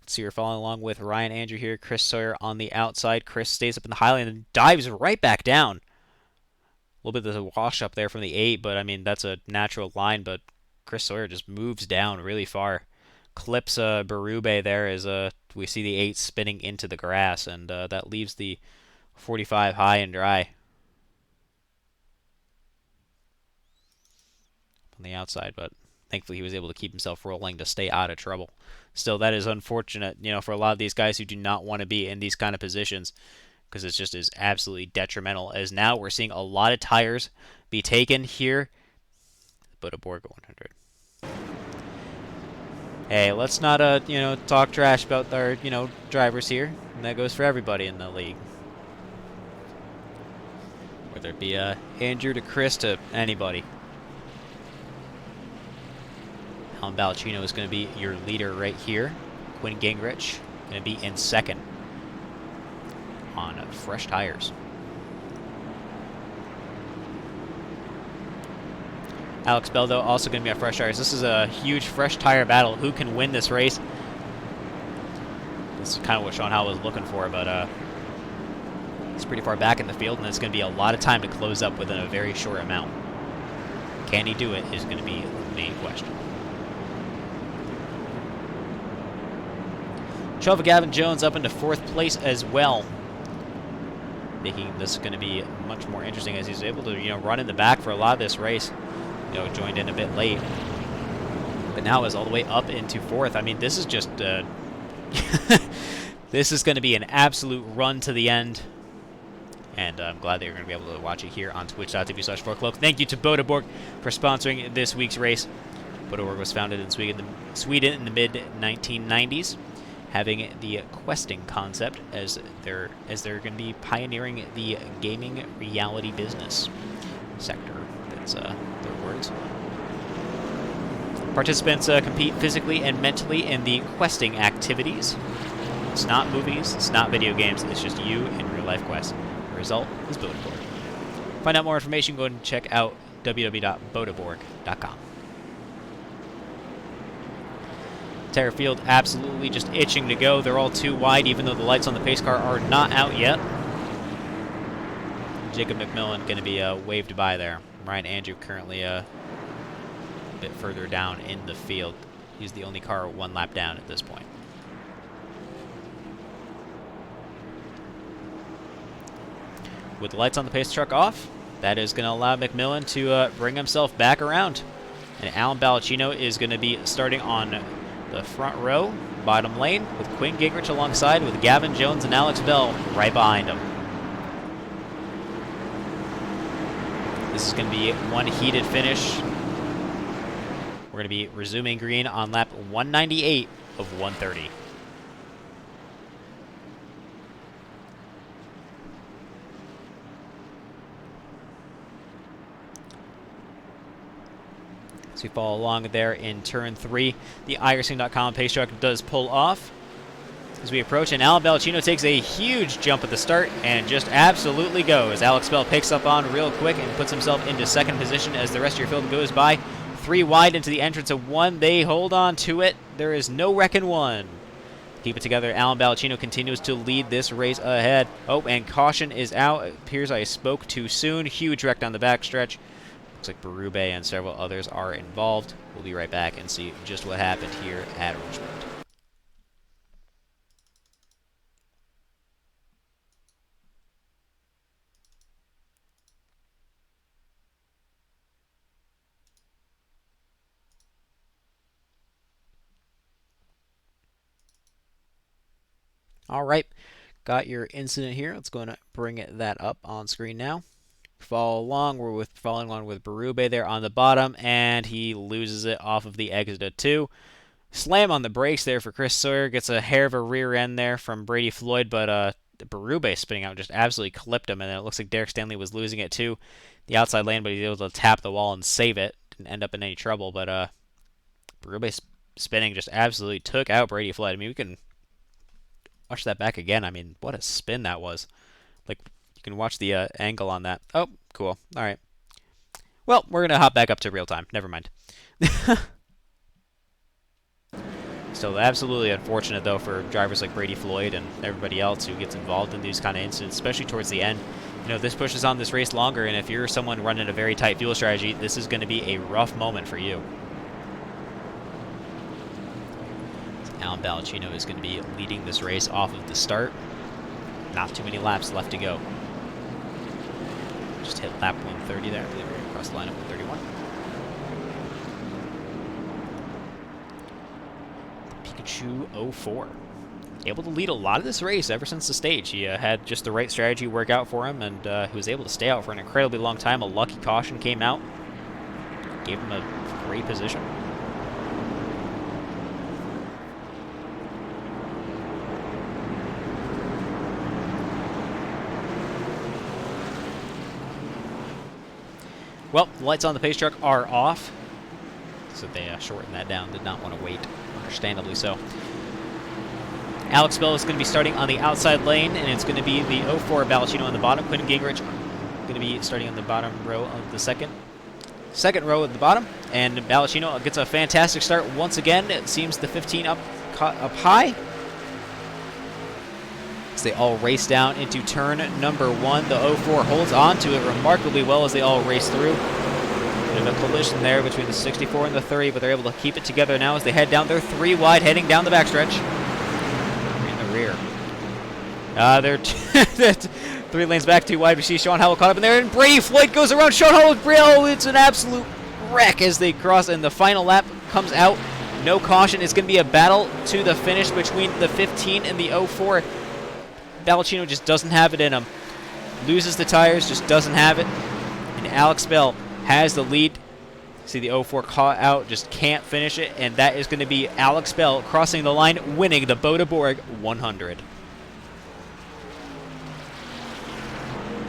So you're following along with Ryan Andrew here, Chris Sawyer on the outside. Chris stays up in the high lane and dives right back down. A little bit of a wash up there from the 8, but I mean, that's a natural line, but Chris Sawyer just moves down really far. Clips Berube there as we see the 8 spinning into the grass, and that leaves the 45 high and dry. On the outside, but thankfully he was able to keep himself rolling to stay out of trouble. Still, that is unfortunate, for a lot of these guys who do not want to be in these kind of positions, because it just is absolutely detrimental, as now we're seeing a lot of tires be taken here. But a Borg 100. Hey, let's not talk trash about our drivers here, and that goes for everybody in the league. Whether it be Andrew to Chris to anybody. Alan Balachino is going to be your leader right here. Quinn Gingrich going to be in 2nd on fresh tires. Alex Bell, though, also going to be on fresh tires. This is a huge fresh tire battle. Who can win this race? This is kind of what Sean Howell was looking for, but it's pretty far back in the field, and it's going to be a lot of time to close up within a very short amount. Can he do it is going to be the main question. Trevor Gavin Jones up into 4th place as well, making this going to be much more interesting as he's able to, run in the back for a lot of this race. Joined in a bit late, but now is all the way up into 4th. I mean, this is just this is going to be an absolute run to the end. And I'm glad that you're going to be able to watch it here on twitch.tv/4cloak. Thank you to Boda Borg for sponsoring this week's race. Boda Borg was founded in Sweden in the mid-1990s, having the questing concept as they're going to be pioneering the gaming reality business sector. That's their words. Participants compete physically and mentally in the questing activities. It's not movies, it's not video games, it's just you in real-life quests. Result is Boda Borg. Find out more information, go ahead and check out www.bodaborg.com. Entire field absolutely just itching to go. They're all too wide, even though the lights on the pace car are not out yet. Jacob McMillan going to be waved by there. Ryan Andrew currently a bit further down in the field. He's the only car 1 lap down at this point. With the lights on the pace truck off, that is going to allow McMillan to bring himself back around. And Alan Balacchino is going to be starting on the front row, bottom lane, with Quinn Gingrich alongside, with Gavin Jones and Alex Bell right behind him. This is going to be one heated finish. We're going to be resuming green on lap 198 of 130. As we follow along there in turn 3, the iRacing.com pace truck does pull off as we approach, and Alan Balacchino takes a huge jump at the start and just absolutely goes. Alex Bell picks up on real quick and puts himself into 2nd position as the rest of your field goes by. 3 wide into the entrance of 1. They hold on to it. There is no wrecking 1. Keep it together. Alan Balacchino continues to lead this race ahead. Oh, and caution is out. It appears I spoke too soon. Huge wreck down the backstretch. Looks like Berube and several others are involved. We'll be right back and see just what happened here at Richmond. All right, got your incident here. Let's go and bring that up on screen now. Following along with Berube there on the bottom, and he loses it off of the exit of 2. Slam on the brakes there for Chris Sawyer. Gets a hair of a rear end there from Brady Floyd, but Berube spinning out just absolutely clipped him, and then it looks like Derek Stanley was losing it too. The outside lane, but he's able to tap the wall and save it. Didn't end up in any trouble, but Berube spinning just absolutely took out Brady Floyd. I mean, we can watch that back again. I mean, what a spin that was. Like, you can watch the angle on that. Oh, cool. All right. Well, we're going to hop back up to real time. Never mind. Still absolutely unfortunate, though, for drivers like Brady Floyd and everybody else who gets involved in these kind of incidents, especially towards the end. This pushes on this race longer, and if you're someone running a very tight fuel strategy, this is going to be a rough moment for you. Alan Balacchino is going to be leading this race off of the start. Not too many laps left to go. Just hit lap 130 there. I believe we're across the line at 131. Pikachu 04. Able to lead a lot of this race ever since the stage. He had just the right strategy work out for him, and he was able to stay out for an incredibly long time. A lucky caution came out. Gave him a great position. Well, the lights on the pace truck are off, so they shortened that down. Did not want to wait, understandably so. Alex Bell is going to be starting on the outside lane, and it's going to be the 04 Balacchino on the bottom. Quinn Gingrich going to be starting on the bottom row of the second row at the bottom, and Balacchino gets a fantastic start once again. It seems the 15 up high. As they all race down into turn number 1. The 04 holds on to it remarkably well as they all race through. Bit of a collision there between the 64 and the 30, but they're able to keep it together now as they head down. They're 3 wide heading down the backstretch. They're 3 lanes back, too wide. We see Sean Howell caught up in there, and Brady Floyd goes around Sean Howell. Oh, it's an absolute wreck as they cross, and the final lap comes out. No caution. It's going to be a battle to the finish between the 15 and the 04. Balacino just doesn't have it in him. Loses the tires, just doesn't have it. And Alex Bell has the lead. See the 04 caught out, just can't finish it, and that is going to be Alex Bell crossing the line, winning the Boda Borg 100.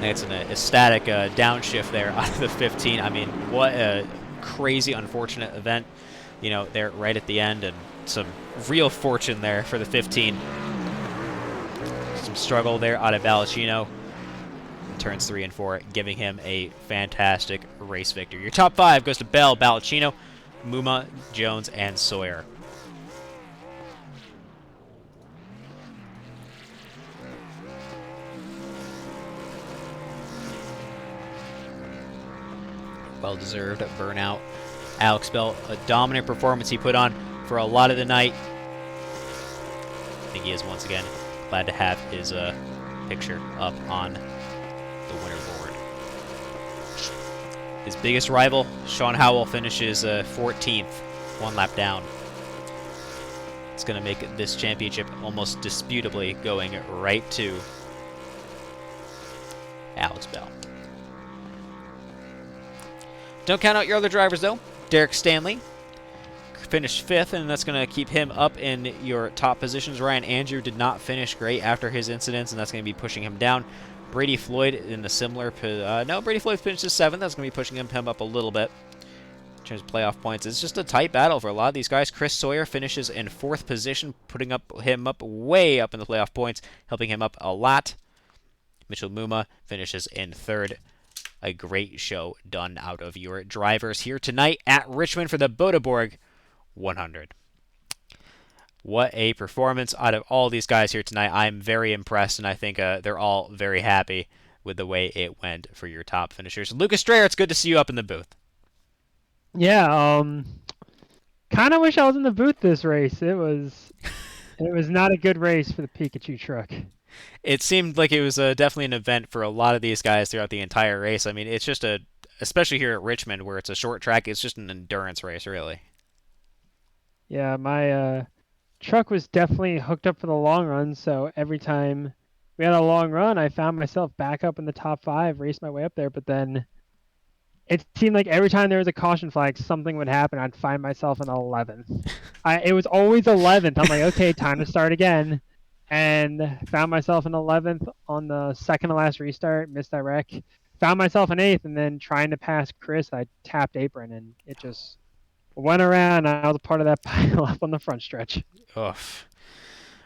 It's an ecstatic downshift there out of the 15. I mean, what a crazy, unfortunate event. You know, they're right at the end, and some real fortune there for the 15. Some struggle there out of Balacino. Turns 3 and 4, giving him a fantastic race victory. Your top 5 goes to Bell, Balacino, Mumma, Jones, and Sawyer. Well-deserved burnout. Alex Bell, a dominant performance he put on for a lot of the night. I think he is, once again, glad to have his picture up on the winner board. His biggest rival, Sean Howell, finishes 14th, 1 lap down. It's going to make this championship almost disputably going right to Alex Bell. Don't count out your other drivers, though. Derek Stanley finished 5th, and that's going to keep him up in your top positions. Ryan Andrew did not finish great after his incidents, and that's going to be pushing him down. Brady Floyd in the similar... no, Brady Floyd finishes 7th. That's going to be pushing him up a little bit. In terms of playoff points, it's just a tight battle for a lot of these guys. Chris Sawyer finishes in 4th position, putting him up way up in the playoff points, helping him up a lot. Mitchell Mumma finishes in 3rd. A great show done out of your drivers here tonight at Richmond for the Boda Borg 100. What a performance out of all these guys here tonight. I'm very impressed, and I think they're all very happy with the way it went for your top finishers. Lucas Strayer, it's good to see you up in the booth. Yeah, kind of wish I was in the booth this race. It was not a good race for the Pikachu truck. It seemed like it was definitely an event for a lot of these guys throughout the entire race. I mean, it's just especially here at Richmond where it's a short track, it's just an endurance race, really. Yeah, my truck was definitely hooked up for the long run, so every time we had a long run, I found myself back up in the top 5, raced my way up there, but then it seemed like every time there was a caution flag, something would happen. I'd find myself in 11th. It was always 11th. I'm like, okay, time to start again. And found myself in 11th on the second to last restart, missed that wreck. Found myself in 8th, and then trying to pass Chris, I tapped apron, and it just went around. I was a part of that pile up on the front stretch. Oof.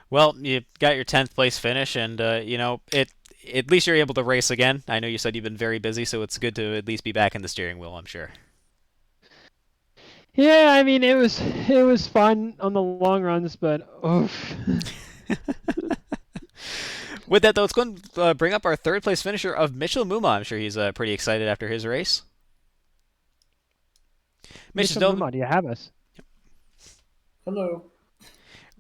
Well, you got your 10th place finish, and you know, at least you're able to race again. I know you said you've been very busy, so it's good to at least be back in the steering wheel, I'm sure. Yeah, I mean, it was fun on the long runs, but oof. With that, though, let's go and bring up our 3rd place finisher of Mitchell Mumma. I'm sure he's pretty excited after his race. Mitchell Mumma, do you have us? Hello.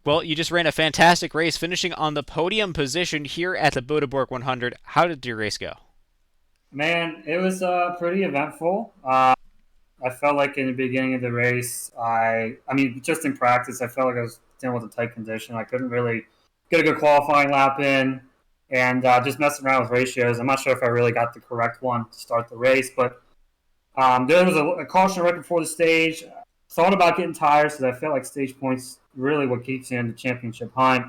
Well, you just ran a fantastic race, finishing on the podium position here at the Boda Borg 100. How did your race go? Man, it was pretty eventful. I felt like in the beginning of the race, I mean, just in practice, I felt like I was dealing with a tight condition. I couldn't really get a good qualifying lap in, and just messing around with ratios. I'm not sure if I really got the correct one to start the race, but there was a caution right before the stage. Thought about getting tires because I felt like stage points really what keeps you in the championship hunt.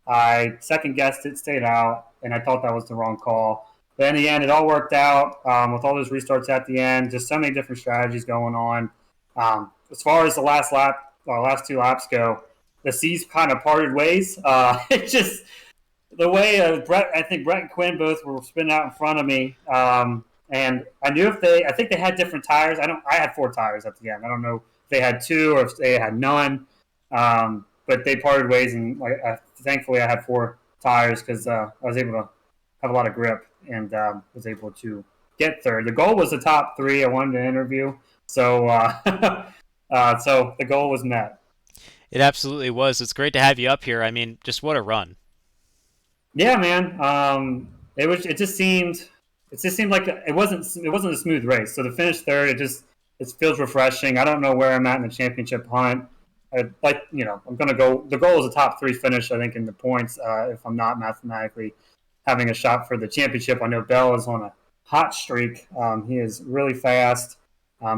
I second guessed it, stayed out, and I thought that was the wrong call. But in the end, it all worked out with all those restarts at the end. Just so many different strategies going on. As far as the last 2 laps go, the seas kind of parted ways. It's just the way I think Brett and Quinn both were spinning out in front of me. And I knew I think they had different tires. I had 4 tires at the end. I don't know if they had 2 or if they had none. But they parted ways, and thankfully I had 4 tires because I was able to have a lot of grip and was able to get 3rd. The goal was the top 3 I wanted to interview, so so the goal was met. It absolutely was. It's great to have you up here. I mean, just what a run. Yeah, man. It just seemed like it wasn't a smooth race. So to finish third, it feels refreshing. I don't know where I'm at in the championship hunt. I'm gonna go. The goal is a top 3 finish, I think, in the points. If I'm not mathematically having a shot for the championship, I know Bell is on a hot streak. He is really fast.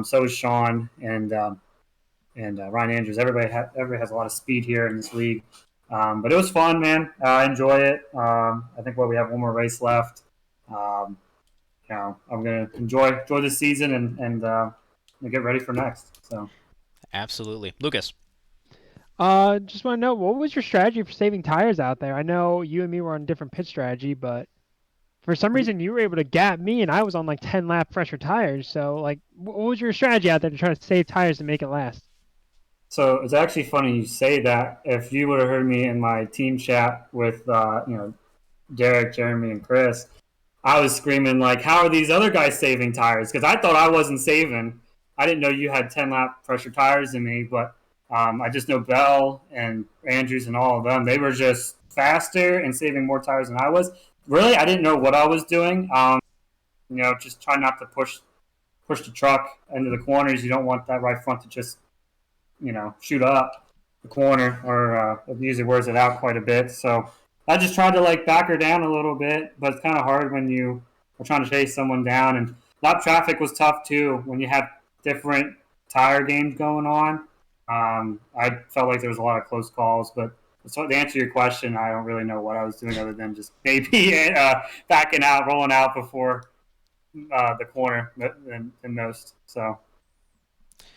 So is Sean and Ryan Andrews. Everybody has a lot of speed here in this league. But it was fun, man. I enjoy it. I think we have one more race left. Um, I'm gonna enjoy this season and get ready for next. So Absolutely. Lucas. Just want to know, what was your strategy for saving tires out there? I know you and me were on different pit strategy, but for some reason you were able to gap me, and I was on like 10 lap fresher tires. So like, what was your strategy out there to try to save tires to make it last? So it's actually funny you say that. If you would have heard me in my team chat with Derek, Jeremy, and Chris, I was screaming like, "How are these other guys saving tires?" Because I thought I wasn't saving. I didn't know you had 10 lap pressure tires in me, but I just know Bell and Andrews and all of them. They were just faster and saving more tires than I was. Really, I didn't know what I was doing. Just try not to push the truck into the corners. You don't want that right front to just shoot up the corner, or it usually wears it out quite a bit. So I just tried to like back her down a little bit, but it's kind of hard when you are trying to chase someone down. And lap traffic was tough too when you have different tire games going on. I felt like there was a lot of close calls, but so to answer your question, I don't really know what I was doing other than just maybe backing out, rolling out before the corner than most. So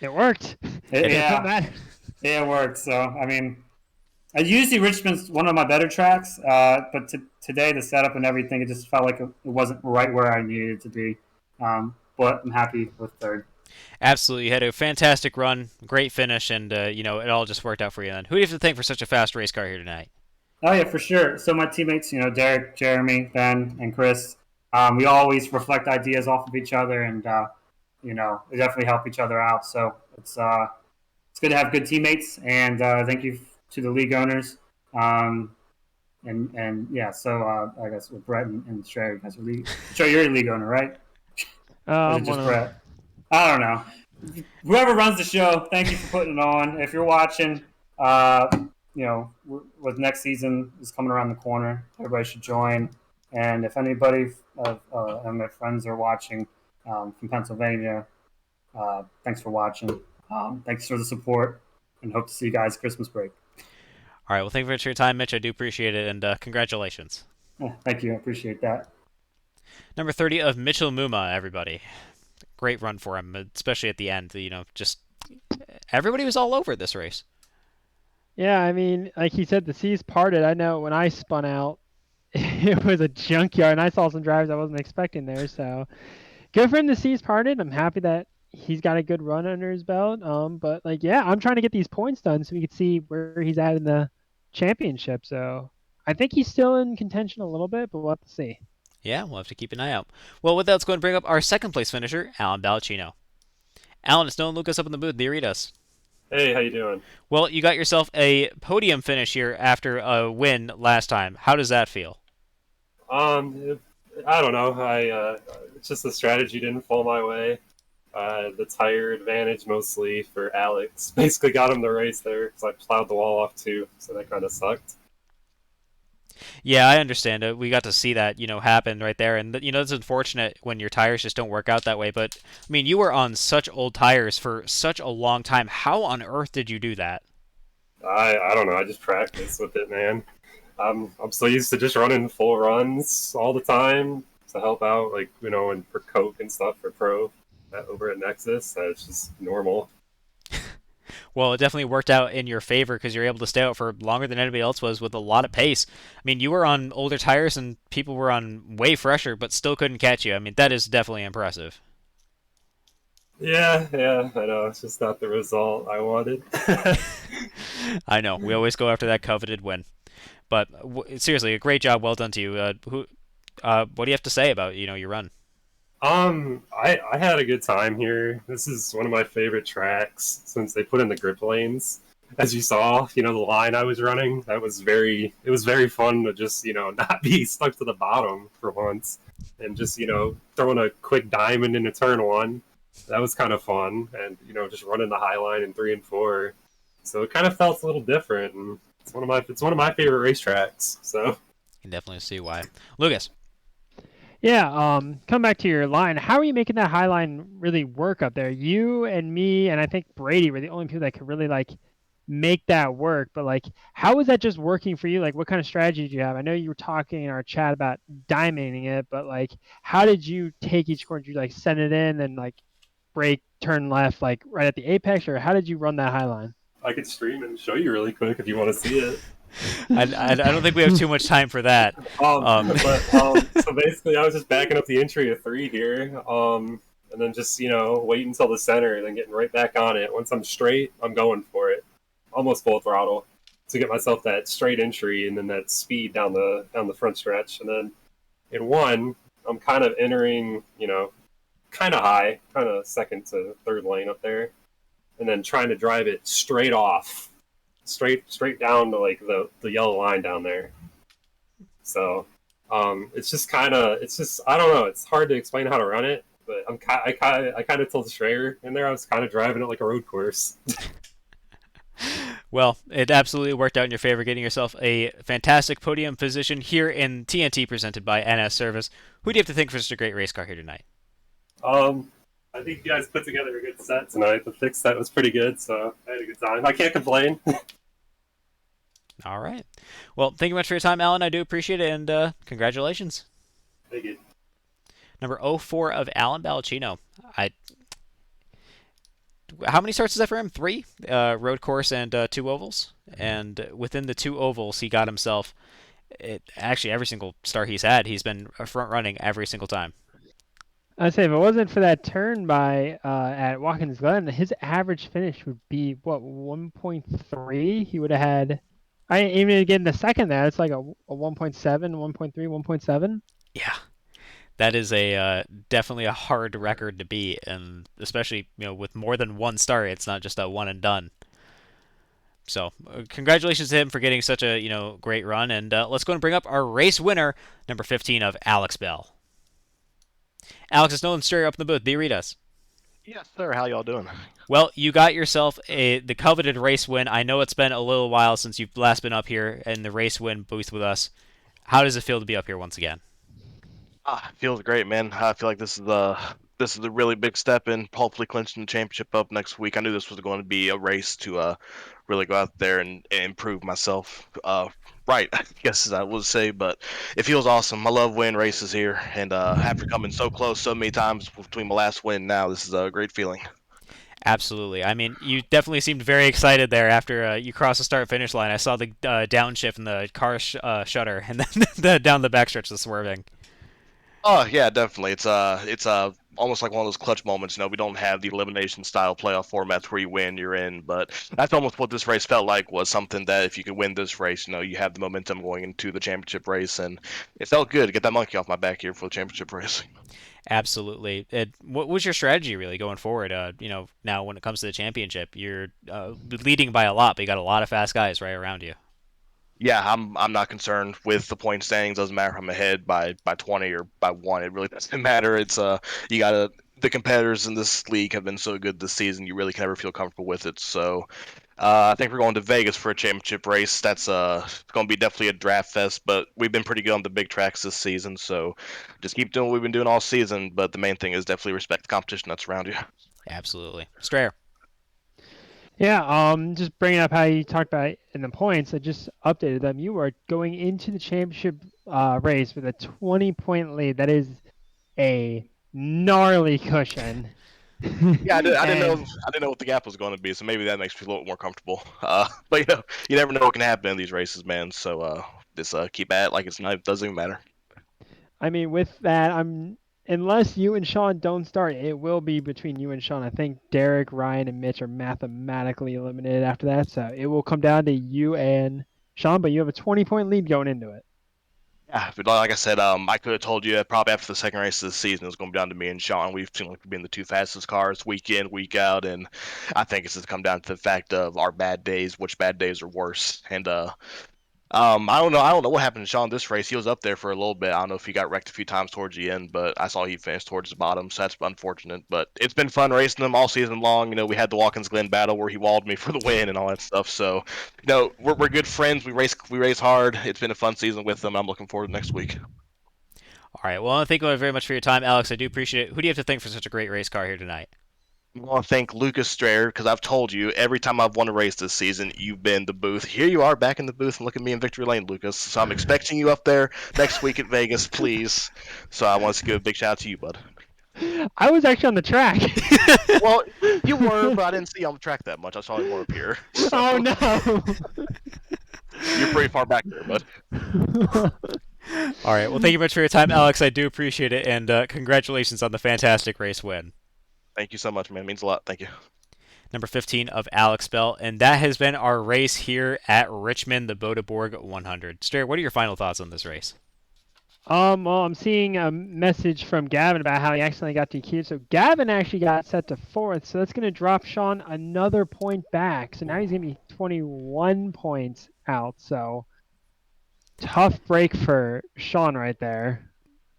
It worked. yeah, it worked. So I mean, usually Richmond's one of my better tracks, but today the setup and everything, it just felt like it wasn't right where I needed it to be. But I'm happy with third. Absolutely. You had a fantastic run, great finish, and it all just worked out for you then. Who do you have to thank for such a fast race car here tonight? Oh yeah, for sure. So my teammates, Derek, Jeremy, Ben, and Chris, we always reflect ideas off of each other, and we definitely help each other out. So it's good to have good teammates, and thank you to the league owners. And yeah, so I guess with Brett and Trey, you guys are league. Trey, you're a league owner, right? Or is it just Brett? I don't know. Whoever runs the show, thank you for putting it on. If you're watching, with next season is coming around the corner, everybody should join. And if anybody of my friends are watching from Pennsylvania, thanks for watching. Thanks for the support, and hope to see you guys Christmas break. All right. Well, thank you for your time, Mitch. I do appreciate it, and congratulations. Yeah, thank you. I appreciate that. Number 30 of Mitchell Mumma, everybody. Great run for him, especially at the end. Just everybody was all over this race. Yeah, I mean, like he said, the seas parted. I know when I spun out, it was a junkyard, and I saw some drivers I wasn't expecting there. So good for him. The seas parted. I'm happy that he's got a good run under his belt. But like, yeah, I'm trying to get these points done so we can see where he's at in the championship. So I think he's still in contention a little bit, but we'll have to see. Yeah, we'll have to keep an eye out. Well, with that, let's go and bring up our second place finisher, Alan Ballacino. Alan, it's Nolan Lucas up in the booth. There, read us. Hey, how you doing? Well, you got yourself a podium finish here after a win last time. How does that feel? I don't know. It's just the strategy didn't fall my way. The tire advantage mostly for Alex basically got him the race there because I plowed the wall off too, so that kind of sucked. Yeah, I understand it. We got to see that, happen right there. And, it's unfortunate when your tires just don't work out that way. But, I mean, you were on such old tires for such a long time. How on earth did you do that? I don't know. I just practiced with it, man. I'm so used to just running full runs all the time to help out, and for Coke and stuff for Pro over at Nexus. It's just normal. Well, it definitely worked out in your favor because you're able to stay out for longer than anybody else was with a lot of pace. I mean, you were on older tires and people were on way fresher, but still couldn't catch you. I mean, that is definitely impressive. Yeah, I know. It's just not the result I wanted. I know. We always go after that coveted win. But seriously, a great job. Well done to you. What do you have to say about, your run? I had a good time here. This is one of my favorite tracks since they put in the grip lanes. as you saw, the line I was running, it was very fun to just, not be stuck to the bottom for once, and just, throwing a quick diamond into turn one. That was kind of fun, and just running the high line in 3 and 4. So it kind of felt a little different, and it's one of my favorite racetracks. So You can definitely see why. Lucas. Yeah, come back to your line. How are you making that high line really work up there? You and me, and I think Brady were the only people that could really make that work. But how is that just working for you? What kind of strategy do you have? I know you were talking in our chat about diamonding it, but how did you take each corner? Did you send it in and break, turn left, right at the apex, or how did you run that high line? I could stream and show you really quick if you want to see it. I don't think we have too much time for that. So basically, I was just backing up the entry of 3 here, and then just wait until the center, and then getting right back on it. Once I'm straight, I'm going for it, almost full throttle, to get myself that straight entry and then that speed down the front stretch. And then in 1, I'm kind of entering, kind of high, kind of second to third lane up there, and then trying to drive it straight off. Straight down to the yellow line down there. So it's just I don't know. It's hard to explain how to run it, but I kind of told Schreier in there I was kind of driving it like a road course. Well, it absolutely worked out in your favor, getting yourself a fantastic podium position here in TNT, presented by NS Service. Who do you have to thank for such a great race car here tonight? I think you guys put together a good set tonight. The fixed set was pretty good, so I had a good time. I can't complain. All right. Well, thank you much for your time, Alan. I do appreciate it, and congratulations. Thank you. Number 04 of Alan Balacino. How many starts is that for him? 3? Road course and 2 ovals. And within the 2 ovals, he got himself... actually, every single start he's had, he's been front running every single time. I'd say if it wasn't for that turn by at Watkins Glen, his average finish would be 1.3. He would have had, even again the second there, it's like a 1.7, 1.3, 1.7. Yeah, that is definitely a hard record to beat, and especially with more than 1 start, it's not just a one and done. So congratulations to him for getting such a great run, and let's go and bring up our race winner, number 15 of Alex Bell. Alex, it's Nolan Stereo up in the booth. Do you read us? Yes, sir. How y'all doing? Well, you got yourself the coveted race win. I know it's been a little while since you've last been up here in the race win booth with us. How does it feel to be up here once again? Feels great, man. I feel like this is a really big step in hopefully clinching the championship up next week. I knew this was going to be a race to really go out there and improve myself. Right, I guess as I would say, but it feels awesome. I love winning races here, and after coming so close so many times between my last win and now, this is a great feeling. Absolutely. I mean, you definitely seemed very excited there after you crossed the start-finish line. I saw the downshift and the car shutter, and then down the backstretch, the swerving. Oh yeah, definitely. It's almost like one of those clutch moments. We don't have the elimination style playoff formats where you win, you're in, but that's almost what this race felt like. Was something that if you could win this race, you have the momentum going into the championship race, and it felt good to get that monkey off my back here for the championship race. Absolutely. What was your strategy really going forward? Now when it comes to the championship, you're leading by a lot, but you got a lot of fast guys right around you. Yeah, I'm not concerned with the point standings. Doesn't matter if I'm ahead by 20 or by 1. It really doesn't matter. It's you gotta the competitors in this league have been so good this season. You really can never feel comfortable with it. So I think we're going to Vegas for a championship race. That's going to be definitely a draft fest. But we've been pretty good on the big tracks this season. So just keep doing what we've been doing all season. But the main thing is definitely respect the competition that's around you. Absolutely, Strayer. Yeah, just bringing up how you talked about in the points, I just updated them. You are going into the championship race with a 20-point lead. That is a gnarly cushion. Yeah, I didn't know what the gap was going to be, so maybe that makes me a little more comfortable. But you never know what can happen in these races, man. So just keep at it like it doesn't even matter. I mean, with that, unless you and Sean don't start, it will be between you and Sean. I think Derek, Ryan, and Mitch are mathematically eliminated after that, so it will come down to you and Sean. But you have a 20-point lead going into it. Yeah, but like I said, I could have told you probably after the second race of the season it was going to be down to me and Sean. We've seemed like we've been the two fastest cars week in, week out, and I think it's just come down to the fact of our bad days, which bad days are worse. And I don't know. I don't know what happened to Sean this race. He was up there for a little bit. I don't know if he got wrecked a few times towards the end, but I saw he finished towards the bottom, so that's unfortunate. But it's been fun racing him all season long. You know, we had the Watkins Glen battle where he walled me for the win and all that stuff. So, you know, we're good friends. We race hard. It's been a fun season with them. I'm looking forward to next week. All right. Well, thank you very much for your time, Alex. I do appreciate it. Who do you have to thank for such a great race car here tonight? I want to thank Lucas Strayer because I've told you every time I've won a race this season, you've been the booth. Here you are back in the booth and look at me in victory lane, Lucas. So I'm expecting you up there next week at Vegas, please. So I want to give a big shout out to you, bud. I was actually on the track. Well, you were, but I didn't see you on the track that much. I saw you more up here. So Oh no! you're pretty far back there, bud. All right. Well, thank you much for your time, Alex. I do appreciate it, and congratulations on the fantastic race win. Thank you so much, man. It means a lot. Thank you. Number 15 of Alex Bell, and that has been our race here at Richmond, the Boda Borg 100. Strayer, what are your final thoughts on this race? Well, I'm seeing a message from Gavin about how he accidentally got DQ'd. So Gavin actually got set to 4th, so that's going to drop Sean another point back. So now he's going to be 21 points out. So tough break for Sean right there.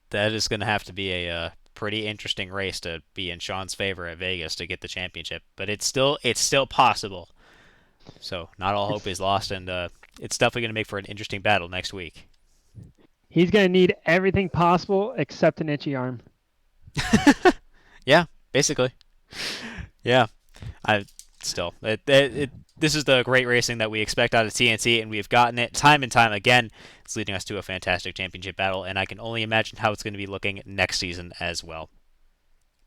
That is going to have to be a pretty interesting race to be in Sean's favor at Vegas to get the championship, but it's still possible. So not all hope is lost, and it's definitely going to make for an interesting battle next week. He's going to need everything possible except an itchy arm. Yeah, basically. Yeah, this is the great racing that we expect out of TNT, and we've gotten it time and time again. It's leading us to a fantastic championship battle, and I can only imagine how it's going to be looking next season as well.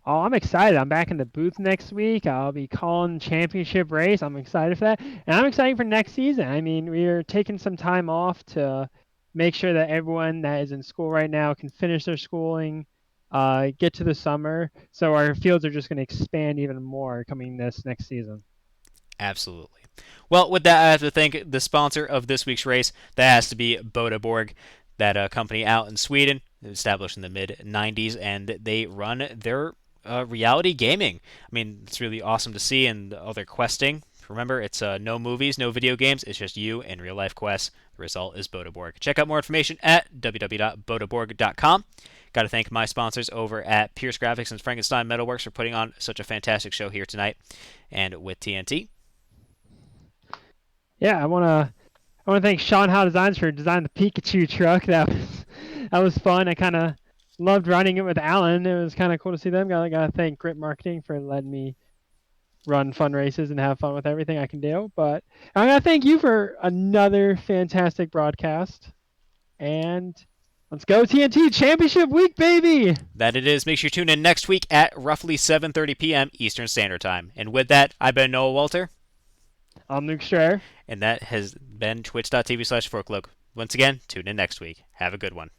Oh, I'm excited. I'm back in the booth next week. I'll be calling championship race. I'm excited for that. And I'm excited for next season. I mean, we are taking some time off to make sure that everyone that is in school right now can finish their schooling, get to the summer. So our fields are just going to expand even more coming this next season. Absolutely. Well, with that, I have to thank the sponsor of this week's race. That has to be Boda Borg, that company out in Sweden, established in the mid-90s, and they run their reality gaming. I mean, it's really awesome to see, and all their questing. Remember, it's no movies, no video games. It's just you and real-life quests. The result is Boda Borg. Check out more information at www.bodaborg.com. Got to thank my sponsors over at Pierce Graphics and Frankenstein Metalworks for putting on such a fantastic show here tonight, and with TNT. Yeah, I want to thank Sean Howe Designs for designing the Pikachu truck. That was fun. I kind of loved running it with Alan. It was kind of cool to see them. Got to thank Grit Marketing for letting me run fun races and have fun with everything I can do. But I got to thank you for another fantastic broadcast. And let's go TNT Championship Week, baby! That it is. Make sure you tune in next week at roughly 7:30 p.m. Eastern Standard Time. And with that, I've been Noah Walter. I'm Luke Strayer. And that has been twitch.tv/Forkloak. Once again, tune in next week. Have a good one.